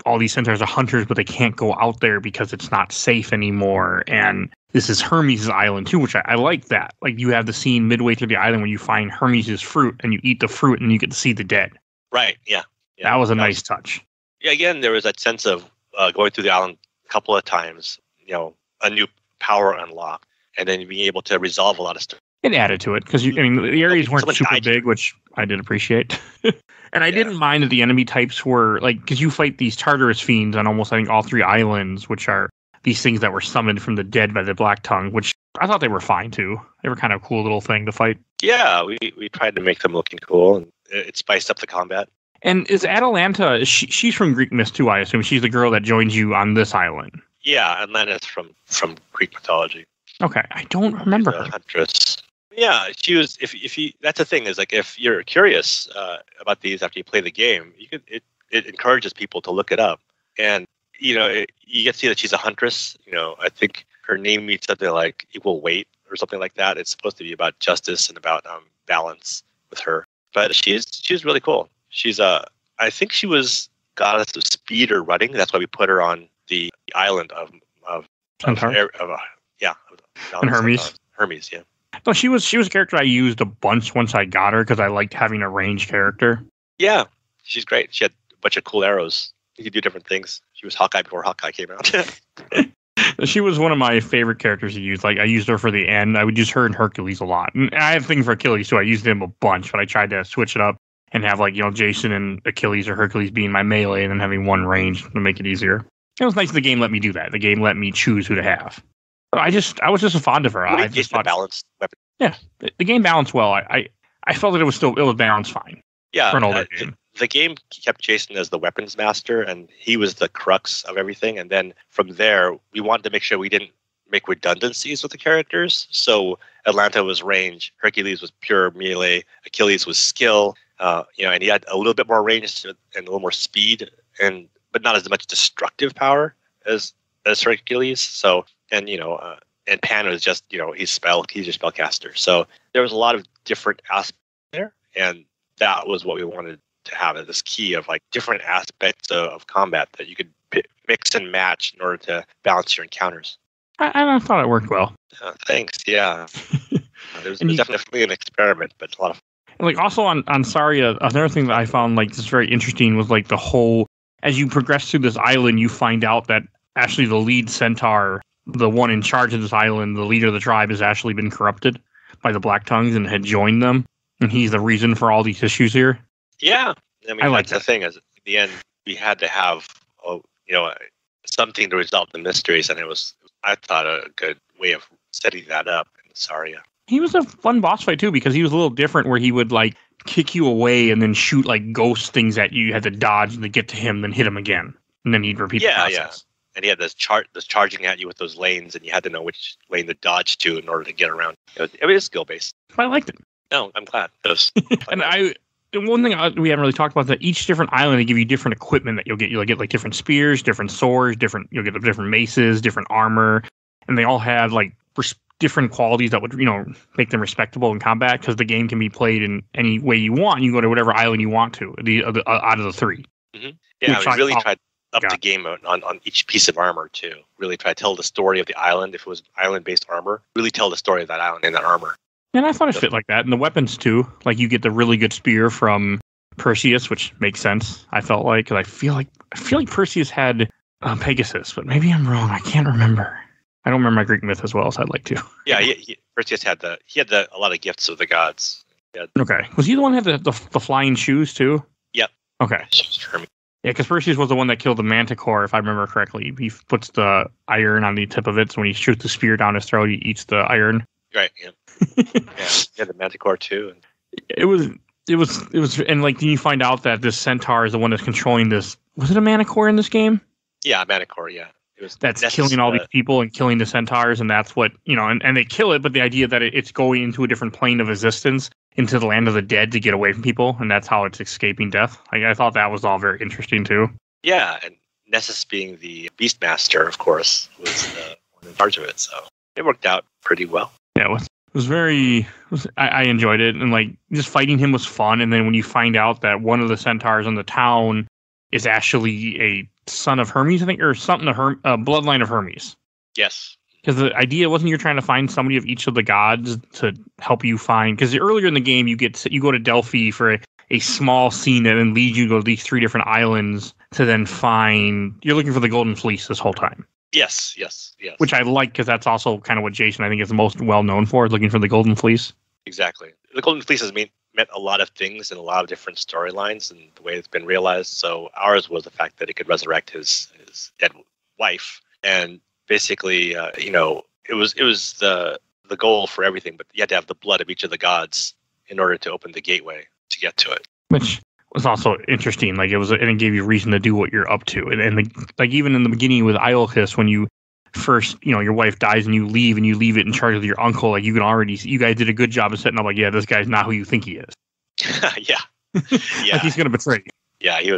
all these centaurs are hunters, but they can't go out there because it's not safe anymore. And this is Hermes' island too, which I like that. Like you have the scene midway through the island where you find Hermes' fruit, and you eat the fruit, and you get to see the dead. Right. Yeah. That was a nice touch. Yeah. Again, there was that sense of going through the island a couple of times. A new power unlocked, and then being able to resolve a lot of stuff. It added to it because the areas weren't super big, which I did appreciate. And I didn't mind that the enemy types were because you fight these Tartarus fiends on almost, I think, all three islands, which are these things that were summoned from the dead by the Black Tongue, which I thought they were fine too. They were kind of a cool little thing to fight. Yeah, we tried to make them looking cool, and it spiced up the combat. And is Atalanta? She's from Greek myth too, I assume. She's the girl that joins you on this island. Yeah, Atlantis from Greek mythology. Okay, I don't remember her. Huntress. Yeah, she was. If you, that's the thing is if you're curious about these after you play the game, it encourages people to look it up, and you get to see that she's a huntress. I think her name means something like equal weight or something like that. It's supposed to be about justice and about balance with her. But she's really cool. She's I think she was goddess of speed or running. That's why we put her on the island of and Hermes. Hermes, yeah. No, she was a character I used a bunch once I got her because I liked having a ranged character. Yeah, she's great. She had a bunch of cool arrows. You could do different things. She was Hawkeye before Hawkeye came out. She was one of my favorite characters to use. Like I used her for the end. I would use her and Hercules a lot. And I have a thing for Achilles, so I used him a bunch, but I tried to switch it up and have Jason and Achilles or Hercules being my melee and then having one range to make it easier. It was nice the game let me do that. The game let me choose who to have. I was just fond of her. I just thought balanced weapon. Yeah, the game balanced well. I felt that it was balanced fine. Yeah, for an older game. The game kept Jason as the weapons master, and he was the crux of everything. And then from there, we wanted to make sure we didn't make redundancies with the characters. So Atlanta was range, Hercules was pure melee, Achilles was skill. And he had a little bit more range and a little more speed, but not as much destructive power as Hercules. So and Pan was just he's a spellcaster. So there was a lot of different aspects there, and that was what we wanted to have as this key of different aspects of combat that you could mix and match in order to balance your encounters. I thought it worked well. Thanks. Yeah, there's definitely an experiment, but a lot of. And also on Saria, another thing that I found just very interesting was the whole, as you progress through this island, you find out that actually the lead centaur, the one in charge of this island, the leader of the tribe, has actually been corrupted by the Black Tongues and had joined them, and he's the reason for all these issues here. Yeah, I like the thing is at the end we had to have something to resolve the mysteries, and it was I thought a good way of setting that up in Saria. He was a fun boss fight too because he was a little different, where he would kick you away and then shoot ghost things at you. You had to dodge and to get to him, then hit him again, and then he'd repeat the process. Yeah. And he had this charging at you with those lanes, and you had to know which lane to dodge to in order to get around. It was skill based. I liked it. No, I'm glad. And one thing we haven't really talked about is that each different island, they give you different equipment that you'll get. You'll get different spears, different swords, you'll get different maces, different armor, and they all have different qualities that would make them respectable in combat, because the game can be played in any way you want. You can go to whatever island you want to out of the three. Mm-hmm. Yeah, we really tried up the game on each piece of armor too. Really try to tell the story of the island. If it was island-based armor, really tell the story of that island and that armor. And I thought it fit like that. And the weapons too. You get the really good spear from Perseus, which makes sense. I felt because I feel like Perseus had Pegasus, but maybe I'm wrong. I can't remember. I don't remember my Greek myth as well as I'd like to. Yeah, Perseus had a lot of gifts of the gods. Okay, was he the one who had the flying shoes too? Yep. Okay. Yeah, because Perseus was the one that killed the Manticore, if I remember correctly. He puts the iron on the tip of it, so when he shoots the spear down his throat, he eats the iron. Right, yeah. Yeah, the Manticore too. It was It was, and like then you find out that this centaur is the one that's controlling this. Was it a manicore in this game? Yeah, Manicore, yeah. That's killing all these people and killing the centaurs, and that's what, and they kill it, but the idea that it's going into a different plane of existence, into the land of the dead to get away from people, and that's how it's escaping death. Like, I thought that was all very interesting too. Yeah, and Nessus being the Beastmaster, of course, was in charge of it, so it worked out pretty well. Yeah, it was very. I enjoyed it, and like just fighting him was fun. And then when you find out that one of the centaurs in the town is actually a son of Hermes, I think, or something, bloodline of Hermes. Yes. Because the idea wasn't you're trying to find somebody of each of the gods to help you find. Because earlier in the game, you go to Delphi for a small scene that then leads you to go to these 3 different islands to then find. You're looking for the Golden Fleece this whole time. Yes. Which I like because that's also kind of what Jason, I think, is most well known for, is looking for the Golden Fleece. Exactly. The Golden Fleece has meant a lot of things in a lot of different storylines and the way it's been realized. So ours was the fact that it could resurrect his dead wife, and basically, it was the goal for everything. But you had to have the blood of each of the gods in order to open the gateway to get to it. Which was also interesting. Like and it gave you reason to do what you're up to. And like even in the beginning with Iolcus, when you first, your wife dies and you leave it in charge of your uncle, like you guys did a good job of setting up like, yeah, this guy's not who you think he is. Yeah. Like he's going to betray you. Yeah, he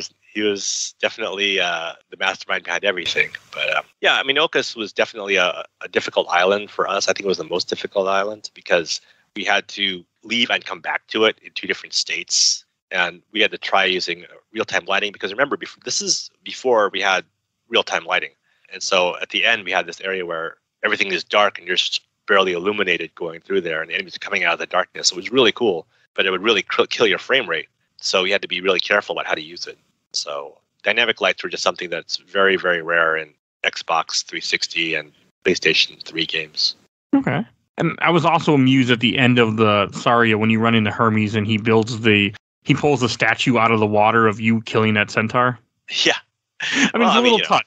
was definitely the mastermind behind everything. But Iolcus was definitely a difficult island for us. I think it was the most difficult island because we had to leave and come back to it in 2 different states. And we had to try using real-time lighting because remember, this is before we had real-time lighting. And so at the end, we had this area where everything is dark and you're just barely illuminated going through there, and the enemies are coming out of the darkness. It was really cool, but it would really kill your frame rate. So you had to be really careful about how to use it. So dynamic lights were just something that's very, very rare in Xbox 360 and PlayStation 3 games. Okay. And I was also amused at the end of the Saria when you run into Hermes and he pulls the statue out of the water of you killing that centaur. Yeah. It's a little touch.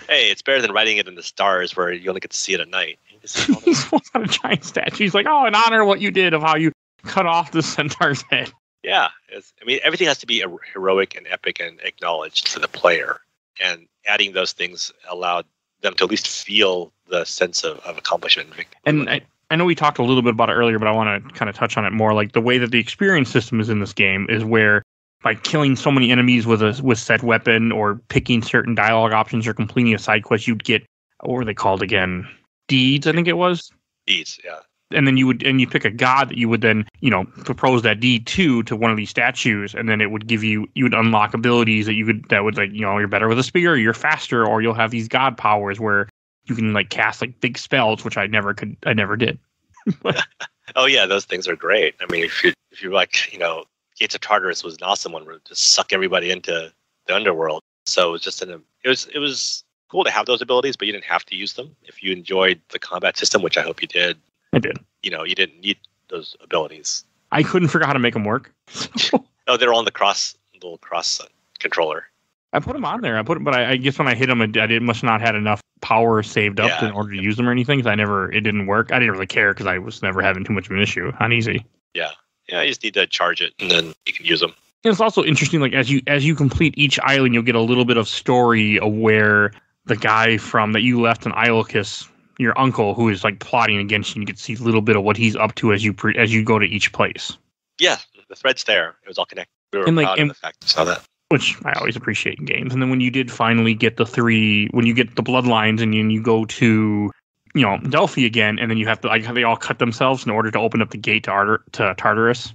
Hey, it's better than writing it in the stars where you only get to see it at night. He's pulls out a giant statue. He's like, oh, in honor of what you did of how you cut off the centaur's head. Yeah. Everything has to be heroic and epic and acknowledged to the player. And adding those things allowed them to at least feel the sense of accomplishment and victory. And I know we talked a little bit about it earlier, but I want to kind of touch on it more. Like the way that the experience system is in this game is where by killing so many enemies with said weapon or picking certain dialogue options or completing a side quest, you'd get, what were they called again? Deeds, I think it was. Deeds, yeah. And then you pick a god that you would then, propose that deed to one of these statues, and then it would give you would unlock abilities that would like, you're better with a spear, you're faster, or you'll have these god powers where you can like cast like big spells, which I never did. Oh yeah, those things are great. I mean, if you're like, Gates of Tartarus was an awesome one where it just suck everybody into the underworld. So it was just it was cool to have those abilities, but you didn't have to use them. If you enjoyed the combat system, which I hope you did. I did. You didn't need those abilities. I couldn't figure out how to make them work. Oh, they're on the little cross controller. I put them on there. But I guess when I hit them, I must not had enough power saved up in order to use them or anything. Because it didn't work. I didn't really care because I was never having too much of an issue on easy. Yeah. Yeah, you just need to charge it, and then you can use them. And it's also interesting, like as you complete each island, you'll get a little bit of story of where the guy from that you left in Iolcus, your uncle, who is like plotting against you. You get to see a little bit of what he's up to as you go to each place. Yeah, the thread's there. It was all connected. We were proud of the fact we saw that. Which I always appreciate in games. And then when you did finally get when you get the bloodlines, and you go to Delphi again, and then you have to they all cut themselves in order to open up the gate to Tartarus,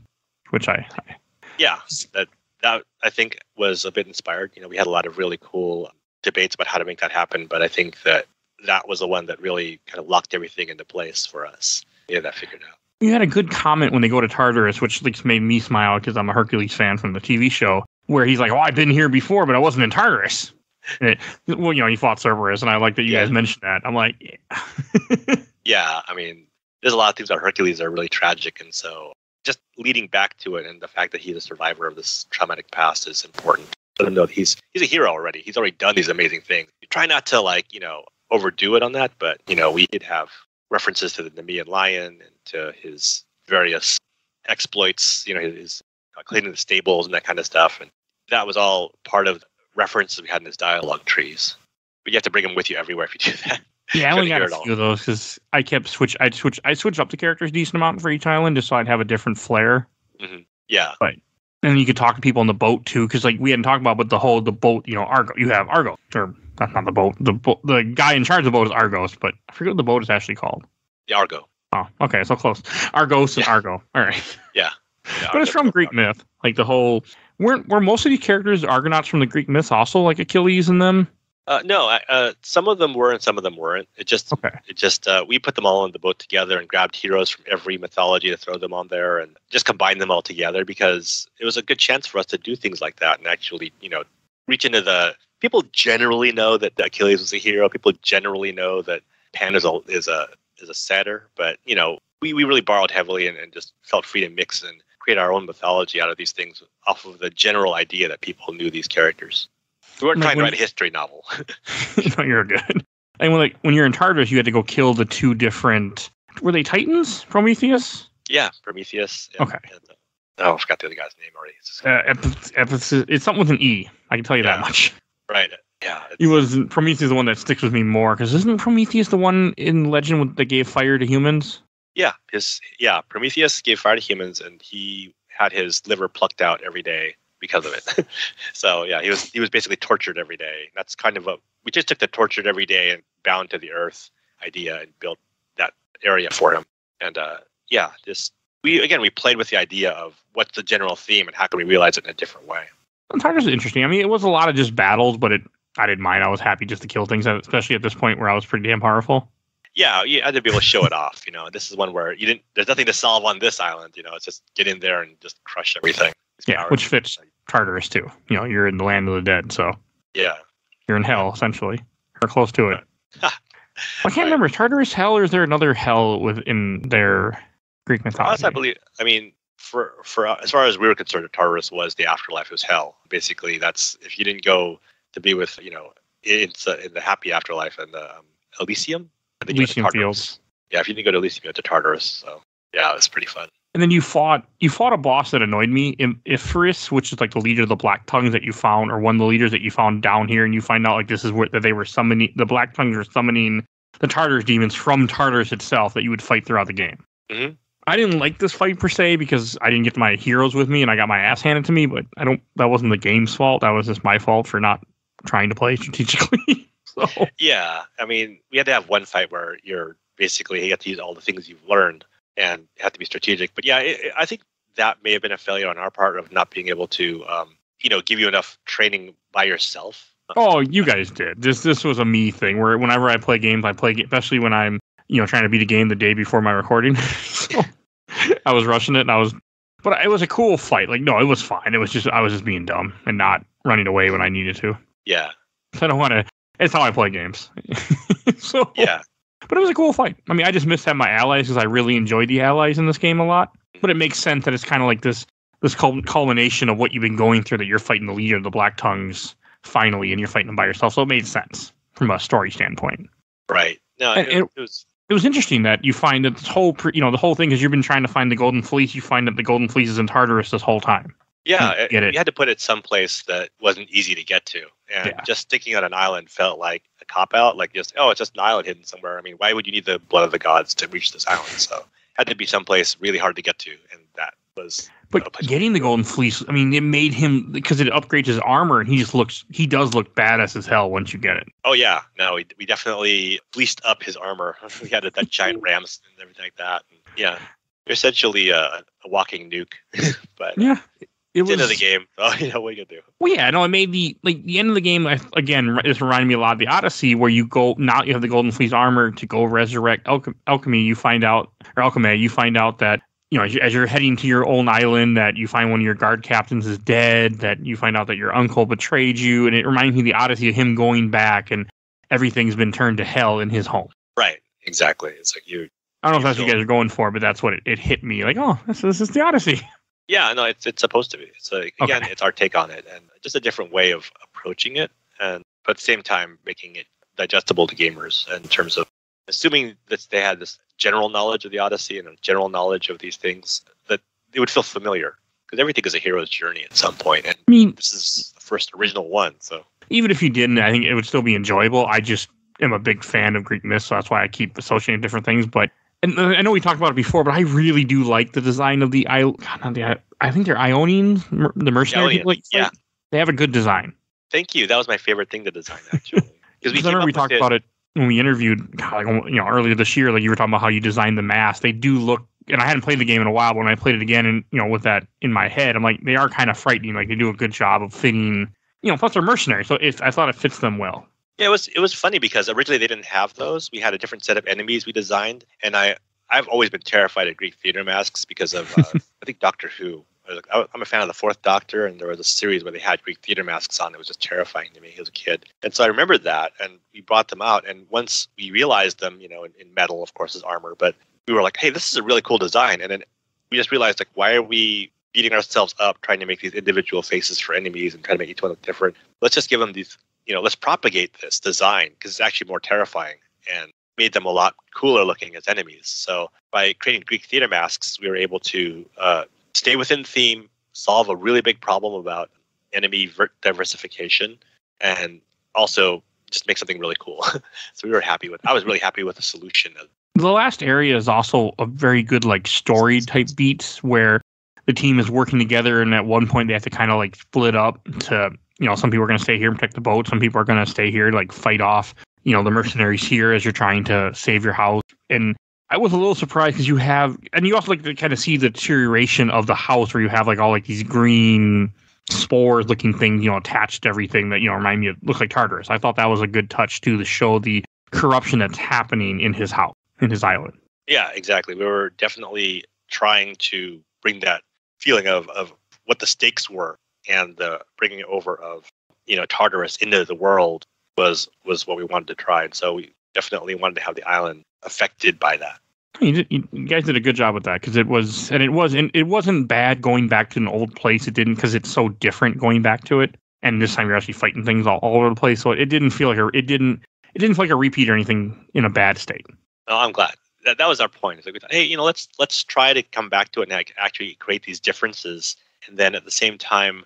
which that I think was a bit inspired. We had a lot of really cool debates about how to make that happen, but I think that was the one that really kind of locked everything into place for us. Yeah, that figured out. You had a good comment when they go to Tartarus, which made me smile because I'm a Hercules fan from the TV show, where he's like, "Oh, I've been here before, but I wasn't in Tartarus." He fought Cerberus, and I like that you guys mentioned that. I'm like, yeah. Yeah, I mean, there's a lot of things about Hercules that are really tragic, and so just leading back to it and the fact that he's a survivor of this traumatic past is important. Let him know that he's a hero already. He's already done these amazing things. You try not to overdo it on that, but we did have references to the Nemean lion and to his various exploits. His cleaning the stables and that kind of stuff. And that was all part of references we had in his dialogue trees. But you have to bring them with you everywhere if you do that. Yeah, I only got a few of those because I switched up the characters a decent amount for each island just so I'd have a different flair. Mm-hmm. Yeah. But and then you could talk to people on the boat too, because like we hadn't talked about, but the boat, Argo. You have Argo, or that's not the boat. The guy in charge of the boat is Argos, but I forget what the boat is actually called. The Argo. Oh, okay, so close. Argos and Argo. All right. Yeah. But it's from Greek myth. Like the whole were most of these characters Argonauts from the Greek myths also, like Achilles and them? No, some of them were and some of them weren't. It just we put them all on the boat together and grabbed heroes from every mythology to throw them on there and just combine them all together because it was a good chance for us to do things like that and actually, reach into the. People generally know that Achilles was a hero. People generally know that Pan is a satyr, but we really borrowed heavily and just felt free to mix and create our own mythology out of these things off of the general idea that people knew these characters. We weren't trying to write a history novel. No, you're good. And when you're in Tartarus, you had to go kill the two different. Were they Titans? Prometheus? Yeah, Prometheus. Okay. I forgot the other guy's name already. It's something with an E. I can tell you that much. Right. Yeah. Prometheus is the one that sticks with me more because isn't Prometheus the one in Legend that gave fire to humans? Yeah. Prometheus gave fire to humans, and he had his liver plucked out every day because of it. So yeah, he was basically tortured every day. That's kind of we just took the tortured every day and bound to the earth idea and built that area for him. And we played with the idea of what's the general theme and how can we realize it in a different way. Tartarus is interesting. I mean, it was a lot of just battles, but I didn't mind. I was happy just to kill things, especially at this point where I was pretty damn powerful. Yeah, you had to be able to show it off. This is one where there's nothing to solve on this island. It's just get in there and just crush everything. Yeah, which fits Tartarus too. You're in the land of the dead, so yeah, you're in hell essentially, or close to it. I can't remember. Is Tartarus hell, or is there another hell within their Greek mythology? I believe. I mean, for as far as we were concerned, Tartarus was the afterlife. It was hell. Basically, that's if you didn't go to be with in the happy afterlife and the Elysium. Elysium Fields. Yeah, if you didn't go to Elysium, you went to Tartarus. So yeah, it was pretty fun. And then you fought a boss that annoyed me, Iphris, which is like the leader of the Black Tongues that you found, or one of the leaders that you found down here, and you find out like this is where that they were summoning the Black Tongues were summoning the Tartarus demons from Tartarus itself that you would fight throughout the game. Mm-hmm. I didn't like this fight per se because I didn't get my heroes with me and I got my ass handed to me, but that wasn't the game's fault. That was just my fault for not trying to play strategically. So yeah, I mean, we had to have one fight where you have to use all the things you've learned and have to be strategic. But yeah, I think that may have been a failure on our part of not being able to, give you enough training by yourself. Oh, you guys did. This was a me thing where whenever I play games, especially when I'm, trying to beat a game the day before my recording. So I was rushing it but it was a cool fight. Like, no, it was fine. It was just, I was just being dumb and not running away when I needed to. Yeah. I don't want to, it's how I play games. So yeah. But it was a cool fight. I mean, I just missed having my allies because I really enjoyed the allies in this game a lot. But it makes sense that it's kind of like this culmination of what you've been going through, that you're fighting the leader of the Black Tongues finally, and you're fighting them by yourself. So it made sense from a story standpoint. Right. No, it was interesting that you find that this whole, the whole thing is you've been trying to find the Golden Fleece. You find that the Golden Fleece is in Tartarus this whole time. Yeah, you had to put it someplace that wasn't easy to get to. And just sticking on an island felt like a cop-out. Like, it's just an island hidden somewhere. I mean, why would you need the blood of the gods to reach this island? So it had to be someplace really hard to get to. And that was... But getting the Golden Fleece, I mean, it made him... Because it upgrades his armor, and he does look badass as hell once you get it. Oh, yeah. No, we definitely fleeced up his armor. We had that giant rams and everything like that. And yeah. You're essentially a walking nuke. But... Yeah. It was the end of the game. Oh, what are you gonna do? Well, yeah, no, it made the end of the game again. This reminded me a lot of the Odyssey, where you go now. You have the Golden Fleece armor to go resurrect Alchemy. You find out, that as you're heading to your own island, that you find one of your guard captains is dead. That you find out that your uncle betrayed you, and it reminds me of the Odyssey of him going back, and everything's been turned to hell in his home. Right. Exactly. It's like you. I don't know if that's what you guys are going for, but that's what it hit me. Like, oh, this is the Odyssey. Yeah, no, it's supposed to be. It's it's our take on it, and just a different way of approaching it, but at the same time making it digestible to gamers. And in terms of assuming that they had this general knowledge of the Odyssey and a general knowledge of these things, that it would feel familiar. because everything is a hero's journey at some point, and I mean, this is the first original one. So even if you didn't, I think it would still be enjoyable. I just am a big fan of Greek myths, so that's why I keep associating different things. But and I know we talked about it before, but I really do like the design of the I think they're Ionians, the mercenary people. Yeah, they have a good design. Thank you. That was my favorite thing to design, actually. Because I remember we talked about it when we interviewed, earlier this year. Like you were talking about how you designed the mask. They do look, and I hadn't played the game in a while. But when I played it again, and with that in my head, I'm like, they are kind of frightening. Like they do a good job of fitting. Plus they're mercenaries, so I thought it fits them well. Yeah, it was funny because originally they didn't have those. We had a different set of enemies we designed, and I've always been terrified of Greek theater masks because of I think Doctor Who. I'm a fan of the Fourth Doctor, and there was a series where they had Greek theater masks on. It was just terrifying to me as a kid. And so I remembered that, and we brought them out. And once we realized them, in metal, of course, as armor, but we were like, hey, this is a really cool design. And then we just realized, like, why are we beating ourselves up trying to make these individual faces for enemies and trying to make each one look different? Let's just give them these, let's propagate this design because it's actually more terrifying and made them a lot cooler looking as enemies. So by creating Greek theater masks, we were able to stay within theme, solve a really big problem about enemy diversification, and also just make something really cool. So I was really happy with the solution. The last area is also a very good story type beats where the team is working together, and at one point they have to kind of split up to, some people are going to stay here and protect the boat. Some people are going to stay here to fight off, the mercenaries here as you're trying to save your house. And I was a little surprised because you also to kind of see the deterioration of the house where you have all these green spores looking things, attached to everything that, remind me of, looks like Tartarus. I thought that was a good touch too, to show the corruption that's happening in his house, in his island. Yeah, exactly. We were definitely trying to bring that feeling of what the stakes were, and the bringing it over of, Tartarus into the world was what we wanted to try. And so we definitely wanted to have the island affected by that. You guys did a good job with that, because it wasn't bad going back to an old place. It didn't, because it's so different going back to it, and this time you're actually fighting things all over the place. So it didn't feel like it didn't feel like a repeat or anything in a bad state. Oh, I'm glad. That was our point. It's like we thought, hey, let's try to come back to it and actually create these differences, and then at the same time,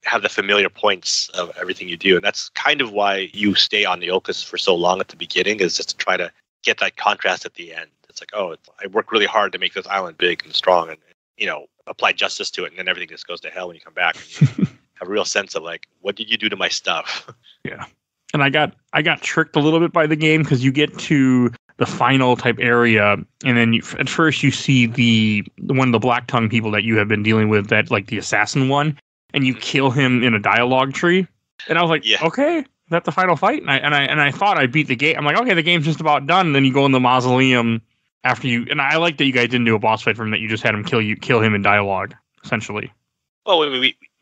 have the familiar points of everything you do. And that's kind of why you stay on the Iolcus for so long at the beginning, is just to try to get that contrast at the end. It's like, I worked really hard to make this island big and strong, and apply justice to it, and then everything just goes to hell when you come back. And you have a real sense of what did you do to my stuff? Yeah. And I got tricked a little bit by the game, because you get to the final type area, and then at first you see the one of the black tongue people that you have been dealing with, that the assassin one, and you kill him in a dialogue tree. And I was like, yeah. Okay, is that the final fight? And I thought I beat the game. I'm like, okay, the game's just about done. And then you go in the mausoleum after you, and I like that you guys didn't do a boss fight for him, that you just had him kill him in dialogue, essentially. Well,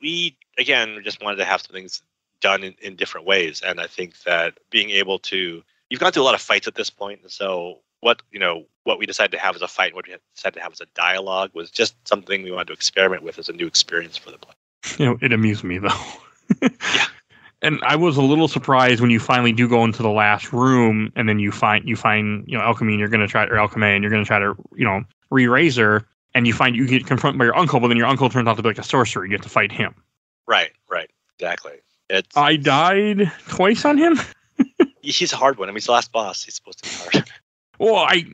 we again just wanted to have some things done in different ways, and I think that being able to, you've gone through a lot of fights at this point, and so what we decided to have as a fight, and what we decided to have as a dialogue, was just something we wanted to experiment with as a new experience for the player. It amused me though. Yeah. And I was a little surprised when you finally do go into the last room, and then you find Alchemy, and you're going to try, or Alchemy, and you're going to try to re-raise her, and you get confronted by your uncle, but then your uncle turns out to be like a sorcerer. You have to fight him. Right, exactly. I died twice on him. He's a hard one. I mean, he's the last boss. He's supposed to be hard. Well, I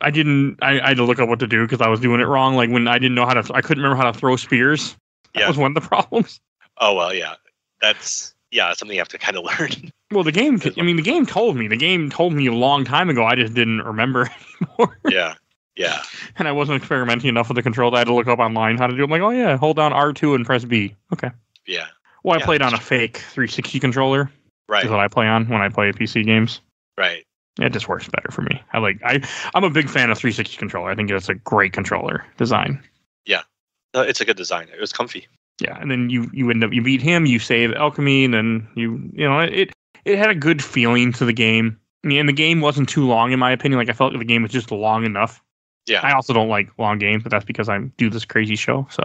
had to look up what to do, because I was doing it wrong. Like when I didn't know I couldn't remember how to throw spears. That was one of the problems. Oh, well, yeah. That's something you have to kind of learn. Well, the game told me. The game told me a long time ago. I just didn't remember anymore. Yeah. And I wasn't experimenting enough with the controls. I had to look up online how to do it. I'm like, oh yeah, hold down R2 and press B. Okay. Yeah. Well, I played on a fake 360 controller. Right. Is what I play on when I play PC games. Right. It just works better for me. I'm a big fan of 360 controller. I think it's a great controller design. Yeah. No, it's a good design. It was comfy. Yeah, and then you beat him, you save Alchemy, and then it had a good feeling to the game. I mean, and the game wasn't too long in my opinion. I felt like the game was just long enough. Yeah. I also don't like long games, but that's because I do this crazy show. So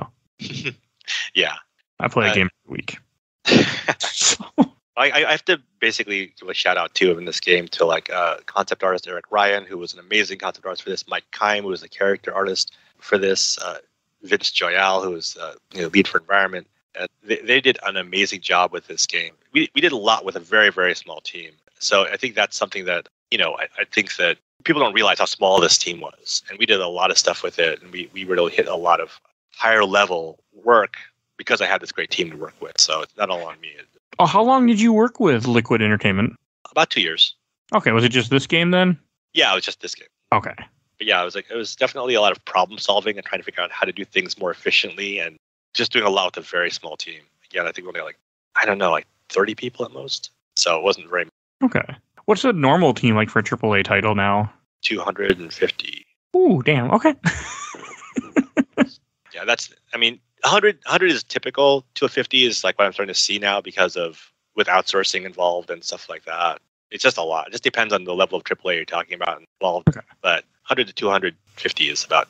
yeah, I play a game every week. I have to basically give a shout out too in this game to concept artist Eric Ryan, who was an amazing concept artist for this. Mike Kime, who was a character artist for this. Vince Joyal, who was lead for environment. They did an amazing job with this game. We did a lot with a very, very small team. So I think that's something that, I think that people don't realize how small this team was. And we did a lot of stuff with it. And we really hit a lot of higher level work because I had this great team to work with. So it's not all on me. Oh, how long did you work with Liquid Entertainment? About 2 years. Okay. Was it just this game then? Yeah, it was just this game. Okay. But yeah, it was definitely a lot of problem solving and trying to figure out how to do things more efficiently and just doing a lot with a very small team. Again, I think we only like 30 people at most. So it wasn't very much. Okay. What's a normal team like for a AAA title now? 250. Ooh, damn. Okay. Yeah, 100 is typical. 250 is like what I'm starting to see now because of with outsourcing involved and stuff like that. It's just a lot. It just depends on the level of AAA you're talking about involved. Okay. But 100 to 250 is about.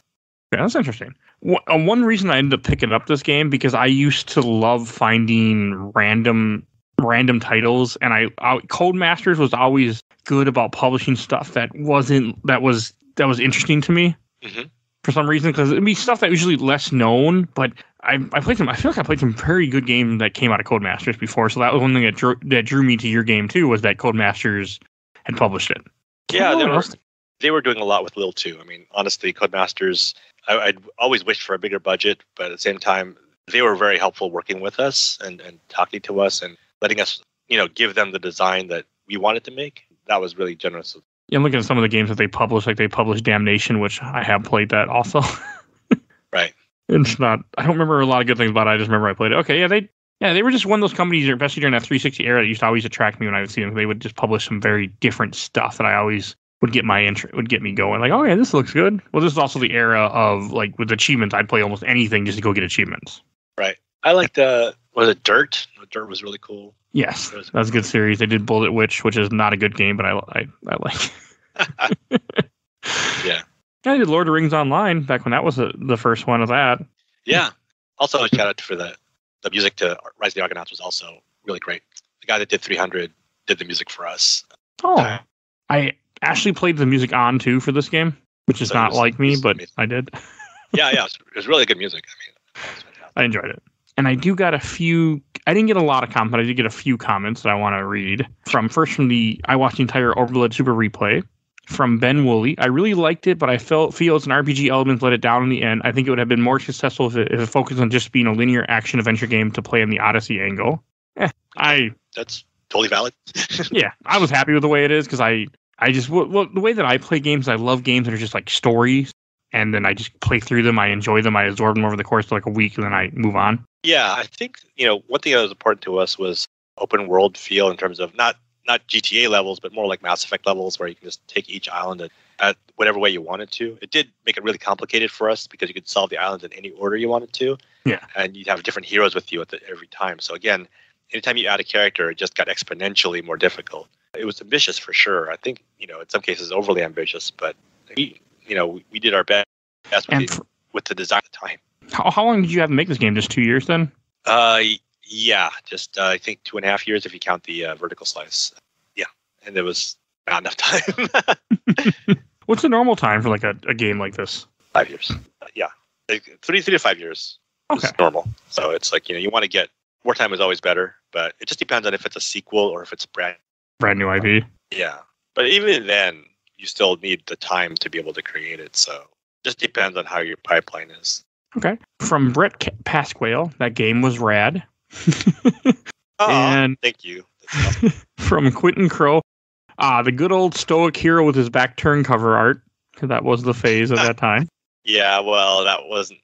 Yeah, that's interesting. One reason I ended up picking up this game because I used to love finding random titles, and Codemasters was always good about publishing stuff that was interesting to me. Mm-hmm. For some reason, because it'd be stuff that was usually less known, but I played some. I feel like I played some very good games that came out of Codemasters before. So that was one thing that drew me to your game too, was that Codemasters had published it. Yeah, they were doing a lot with Lil too. I mean, honestly, Codemasters, I'd always wished for a bigger budget, but at the same time, they were very helpful working with us and talking to us and letting us, give them the design that we wanted to make. That was really generous. Yeah, I'm looking at some of the games that they published, like they published Damnation, which I have played that also. Right. It's not, I don't remember a lot of good things about it. I just remember I played it. Okay, yeah, they were just one of those companies, especially during that 360 era, that used to always attract me when I would see them. They would just publish some very different stuff that I always would get me going. Like, oh yeah, this looks good. Well, this is also the era of, like, with achievements, I'd play almost anything just to go get achievements. Right. I liked, was it Dirt? Dirt was really cool. Yes, that was a good series. They did Bullet Witch, which is not a good game, but I like it. Yeah. I did Lord of the Rings Online back when that was the first one of that. Yeah. Also, a shout out for the music to Rise of the Argonauts was also really great. The guy that did 300 did the music for us. Oh. I actually played the music on too for this game, which is not like me, but amazing. I did. Yeah. It was really good music. I enjoyed it. And I do got a few. I didn't get a lot of comments, but I did get a few comments that I want to read. I watched the entire Overlord Super Replay from Ben Woolley. I really liked it, but I feel it's an RPG element let it down in the end. I think it would have been more successful if it focused on just being a linear action adventure game to play in the Odyssey angle. That's totally valid. Yeah, I was happy with the way it is because I just the way that I play games, I love games that are just like stories, and then I just play through them. I enjoy them. I absorb them over the course of like a week, and then I move on. Yeah, I think one thing that was important to us was open world feel in terms of not GTA levels, but more like Mass Effect levels where you can just take each island at whatever way you wanted to. It did make it really complicated for us because you could solve the islands in any order you wanted to. Yeah. And you'd have different heroes with you every time. So again, anytime you add a character, it just got exponentially more difficult. It was ambitious for sure. I think, in some cases overly ambitious, but we did our best with the design at the time. How long did you have to make this game? Just 2 years then? Yeah, just I think 2.5 years if you count the vertical slice. Yeah, and there was not enough time. What's the normal time for like a game like this? 5 years. Yeah, like 3 to 5 years is normal. So it's like you want to get more time is always better, but it just depends on if it's a sequel or if it's brand new IP. Yeah, but even then, you still need the time to be able to create it. So it just depends on how your pipeline is. Okay. From Brett Pasquale, that game was rad. And thank you. From Quentin Crow, the good old stoic hero with his back turn cover art, because that was the phase at that time. Yeah, well, that wasn't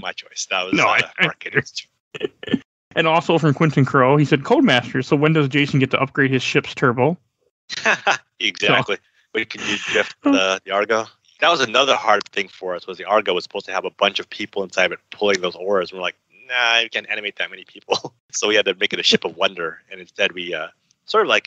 my choice. That was Marketer's choice. And also from Quentin Crow, he said Codemasters. So when does Jason get to upgrade his ship's turbo? Exactly. We can use drift the Argo. That was another hard thing for us. Was the Argo was supposed to have a bunch of people inside of it pulling those oars. And we're like, nah, you can't animate that many people. So we had to make it a ship of wonder, and instead we sort of like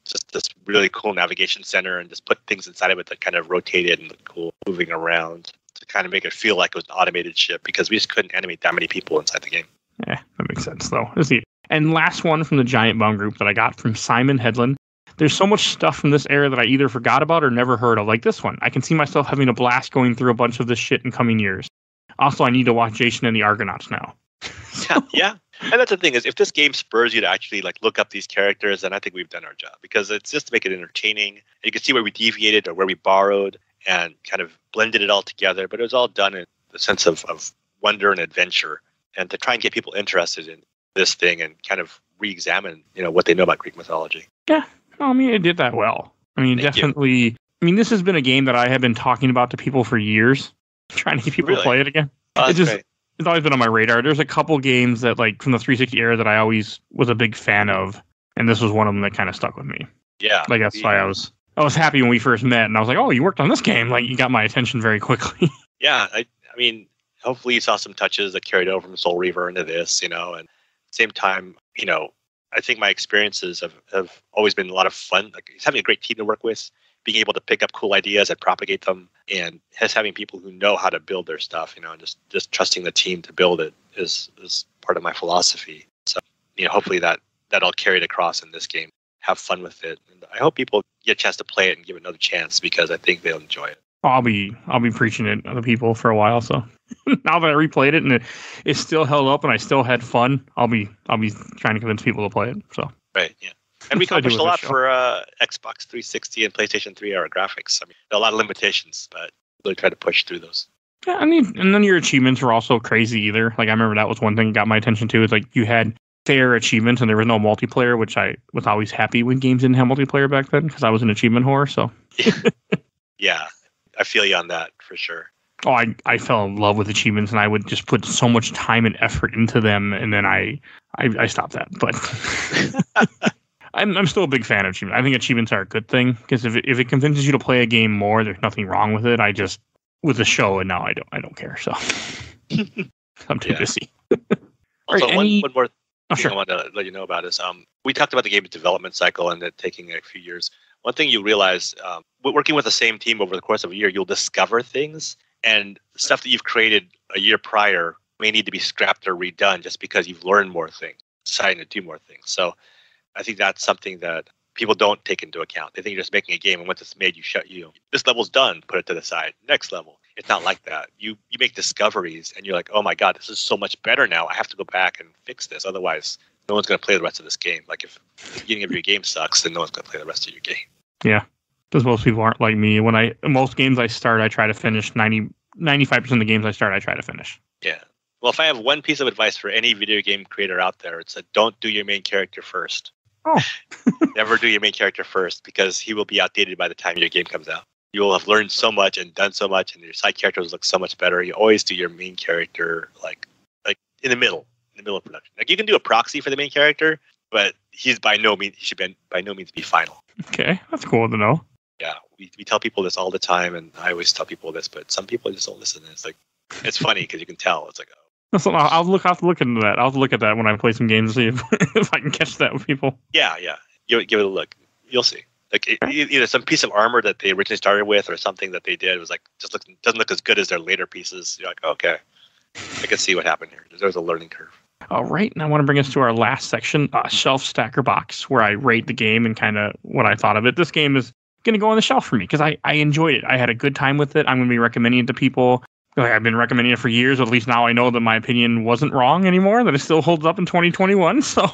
just this really cool navigation center, and just put things inside of it that kind of rotated and looked cool, moving around to kind of make it feel like it was an automated ship because we just couldn't animate that many people inside the game. Yeah, that makes sense though. Let's see. And last one from the Giant Bomb group that I got from Simon Headland. There's so much stuff from this era that I either forgot about or never heard of, like this one. I can see myself having a blast going through a bunch of this shit in coming years. Also, I need to watch Jason and the Argonauts now. Yeah. And that's the thing is, if this game spurs you to actually like look up these characters, then I think we've done our job, because it's just to make it entertaining. You can see where we deviated or where we borrowed and kind of blended it all together, but it was all done in the sense of wonder and adventure, and to try and get people interested in this thing and kind of re-examine, what they know about Greek mythology. Yeah, I mean, it did that well. I mean, definitely. I mean, this has been a game that I have been talking about to people for years, trying to get people to play it again. Oh, great. It's always been on my radar. There's a couple games that, like, from the 360 era that I always was a big fan of, and this was one of them that kind of stuck with me. Yeah. Like, that's why I was happy when we first met, and I was like, oh, you worked on this game. Like, you got my attention very quickly. Yeah, I mean, hopefully you saw some touches that carried over from Soul Reaver into this, and at the same time, I think my experiences have always been a lot of fun. Like, it's having a great team to work with, being able to pick up cool ideas and propagate them, and just having people who know how to build their stuff, and just trusting the team to build it is part of my philosophy. So, hopefully that all carried across in this game. Have fun with it, and I hope people get a chance to play it and give it another chance, because I think they'll enjoy it. I'll be preaching it to other people for a while. So now that I replayed it and it's still held up and I still had fun, I'll be trying to convince people to play it. So right, yeah. And we accomplished a lot for Xbox 360 and PlayStation 3 era graphics. I mean, there are a lot of limitations, but really try to push through those. Yeah, I mean, and then your achievements were also crazy either. Like, I remember that was one thing that got my attention too. Is like you had fair achievements and there was no multiplayer, which I was always happy when games didn't have multiplayer back then, because I was an achievement whore. So yeah, I feel you on that for sure. Oh, I fell in love with achievements, and I would just put so much time and effort into them, and then I stopped that. But I'm still a big fan of achievements. I think achievements are a good thing, because if it convinces you to play a game more, there's nothing wrong with it. I just with the show, and now I don't care. So I'm too busy. Also, right, one more thing sure. I wanted to let you know about is we talked about the game's development cycle and it taking a few years. One thing you realize, working with the same team over the course of a year, you'll discover things, and stuff that you've created a year prior may need to be scrapped or redone just because you've learned more things, deciding to do more things. So I think that's something that people don't take into account. They think you're just making a game, and once it's made, this level's done, put it to the side. Next level. It's not like that. You make discoveries, and you're like, oh my god, this is so much better now. I have to go back and fix this. Otherwise, no one's going to play the rest of this game. Like, if the beginning of your game sucks, then no one's going to play the rest of your game. Yeah, because most people aren't like me. Most games I start, I try to finish. 95% of the games I start, I try to finish. Yeah. Well, if I have one piece of advice for any video game creator out there, it's that don't do your main character first. Oh. Never do your main character first, because he will be outdated by the time your game comes out. You will have learned so much and done so much, and your side characters look so much better. You always do your main character like in the middle of production. Like, you can do a proxy for the main character, but he should by no means be final. Okay, that's cool to know. Yeah, we tell people this all the time, and I always tell people this, but some people just don't listen. And it's funny because you can tell. It's like, oh. So I'll have to look into that. I'll look at that when I play some games, see if I can catch that with people. Yeah. Give it a look. You'll see. Like, either some piece of armor that they originally started with, or something that they did was like doesn't look as good as their later pieces. You're like, okay, I can see what happened here. There's a learning curve. All right, and I want to bring us to our last section, shelf stacker box, where I rate the game and kind of what I thought of it. This game is going to go on the shelf for me because I enjoyed it. I had a good time with it. I'm going to be recommending it to people. Like, I've been recommending it for years. At least now I know that my opinion wasn't wrong anymore, that it still holds up in 2021. So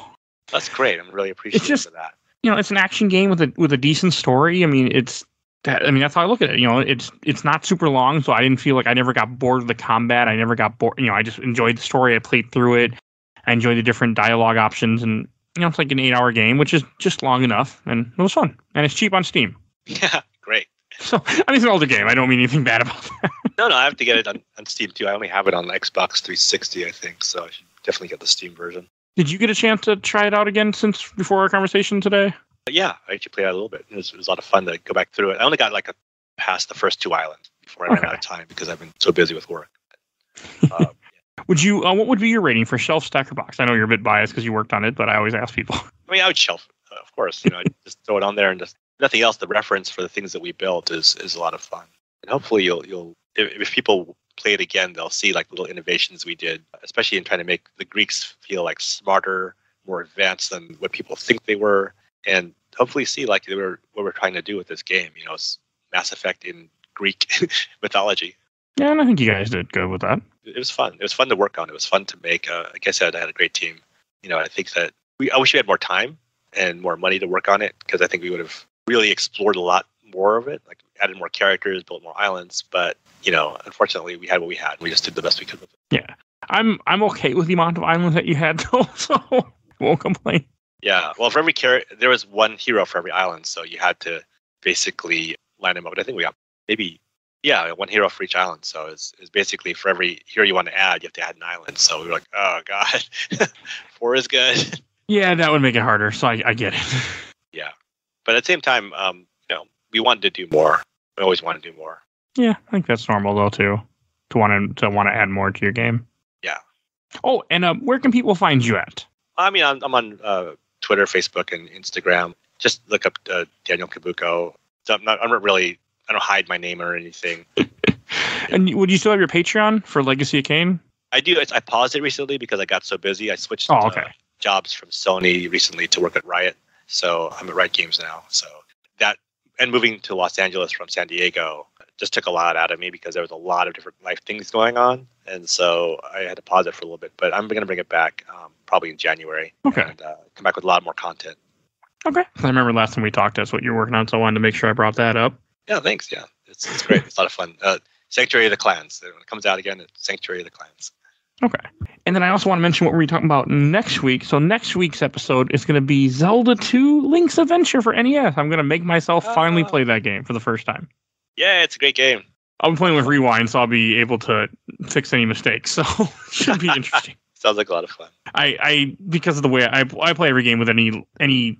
that's great. I'm really appreciative of that. It's an action game with a decent story. I mean, that's how I look at it. It's not super long, so I didn't feel like I never got bored of the combat. I never got bored. I just enjoyed the story. I played through it. I enjoyed the different dialogue options, and it's like an 8-hour game, which is just long enough, and it was fun. And it's cheap on Steam. Yeah, great. So, it's an older game. I don't mean anything bad about that. No, I have to get it on Steam too. I only have it on Xbox 360, I think, so I should definitely get the Steam version. Did you get a chance to try it out again before our conversation today? Yeah, I actually played it a little bit. It was a lot of fun to go back through it. I only got past the first 2 islands before I ran out of time because I've been so busy with work. Would you? What would be your rating for Shelf Stacker Box? I know you're a bit biased because you worked on it, but I always ask people. I mean, I would shelf, of course. I'd just throw it on there, and just nothing else. The reference for the things that we built is a lot of fun, and hopefully you'll if people play it again, they'll see little innovations we did, especially in trying to make the Greeks feel smarter, more advanced than what people think they were, and hopefully see what we're trying to do with this game. It's Mass Effect in Greek mythology. Yeah, and I think you guys did good with that. it was fun. It was fun to work on. It was fun to make. Like I said, I had a great team. I think that I wish we had more time and more money to work on it, because I think we would have really explored a lot more of it, like added more characters, built more islands. But unfortunately, we had what we had. We just did the best we could with it. Yeah, I'm okay with the amount of islands that you had, though, so won't complain. Yeah, well, for every character, there was one hero for every island, so you had to basically line them up. But I think we got one hero for each island. So it's basically for every hero you want to add, you have to add an island. So we were like, oh god, 4 is good. Yeah, that would make it harder. So I get it. Yeah, but at the same time, we wanted to do more. We always want to do more. Yeah, I think that's normal though too. To want to add more to your game. Yeah. Oh, and where can people find you at? I mean, I'm on Twitter, Facebook, and Instagram. Just look up Daniel Cabuco. So I don't hide my name or anything. And would you still have your Patreon for Legacy of Kain? I do. I paused it recently because I got so busy. I switched jobs from Sony recently to work at Riot. So I'm at Riot Games now. So that, and moving to Los Angeles from San Diego just took a lot out of me because there was a lot of different life things going on. And so I had to pause it for a little bit. But I'm going to bring it back probably in January. Okay. And come back with a lot more content. Okay. I remember last time we talked, that's what you're working on. So I wanted to make sure I brought that up. Yeah, thanks. Yeah, it's great. It's a lot of fun. Sanctuary of the Clans. When it comes out again, it's Sanctuary of the Clans. Okay. And then I also want to mention what we're talking about next week. So next week's episode is going to be Zelda 2 Link's Adventure for NES. I'm going to make myself finally play that game for the first time. Yeah, it's a great game. I'll be playing with Rewind, so I'll be able to fix any mistakes. So it should be interesting. Sounds like a lot of fun. I because of the way I play every game with any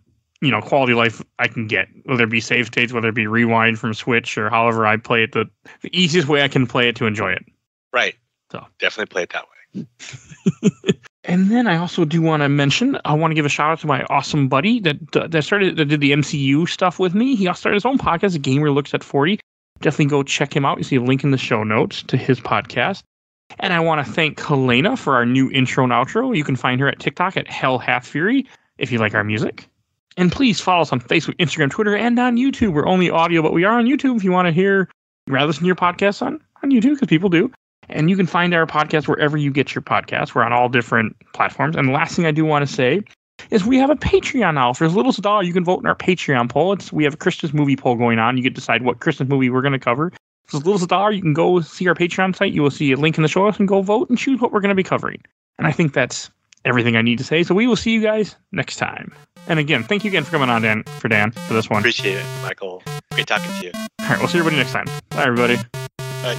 quality of life I can get, whether it be save states, whether it be Rewind from Switch, or however I play it, the easiest way I can play it to enjoy it. Right. So definitely play it that way. And then I also do want to mention, I want to give a shout out to my awesome buddy that did the MCU stuff with me. He also started his own podcast, A Gamer Looks at 40. Definitely go check him out. You see a link in the show notes to his podcast. And I want to thank Helena for our new intro and outro. You can find her at TikTok at Hell Hath Fury if you like our music. And please follow us on Facebook, Instagram, Twitter, and on YouTube. We're only audio, but we are on YouTube if you want to hear, rather listen to your podcasts on YouTube, because people do. And you can find our podcast wherever you get your podcasts. We're on all different platforms. And the last thing I do want to say is we have a Patreon now. For as little as $1, you can vote in our Patreon poll. We have a Christmas movie poll going on. You get to decide what Christmas movie we're going to cover. For as little as $1, you can go see our Patreon site. You will see a link in the show notes and go vote and choose what we're going to be covering. And I think that's everything I need to say. So we will see you guys next time. And again, thank you again for coming on, Dan, for this one. Appreciate it, Michael. Great talking to you. All right, we'll see everybody next time. Bye, everybody. Bye.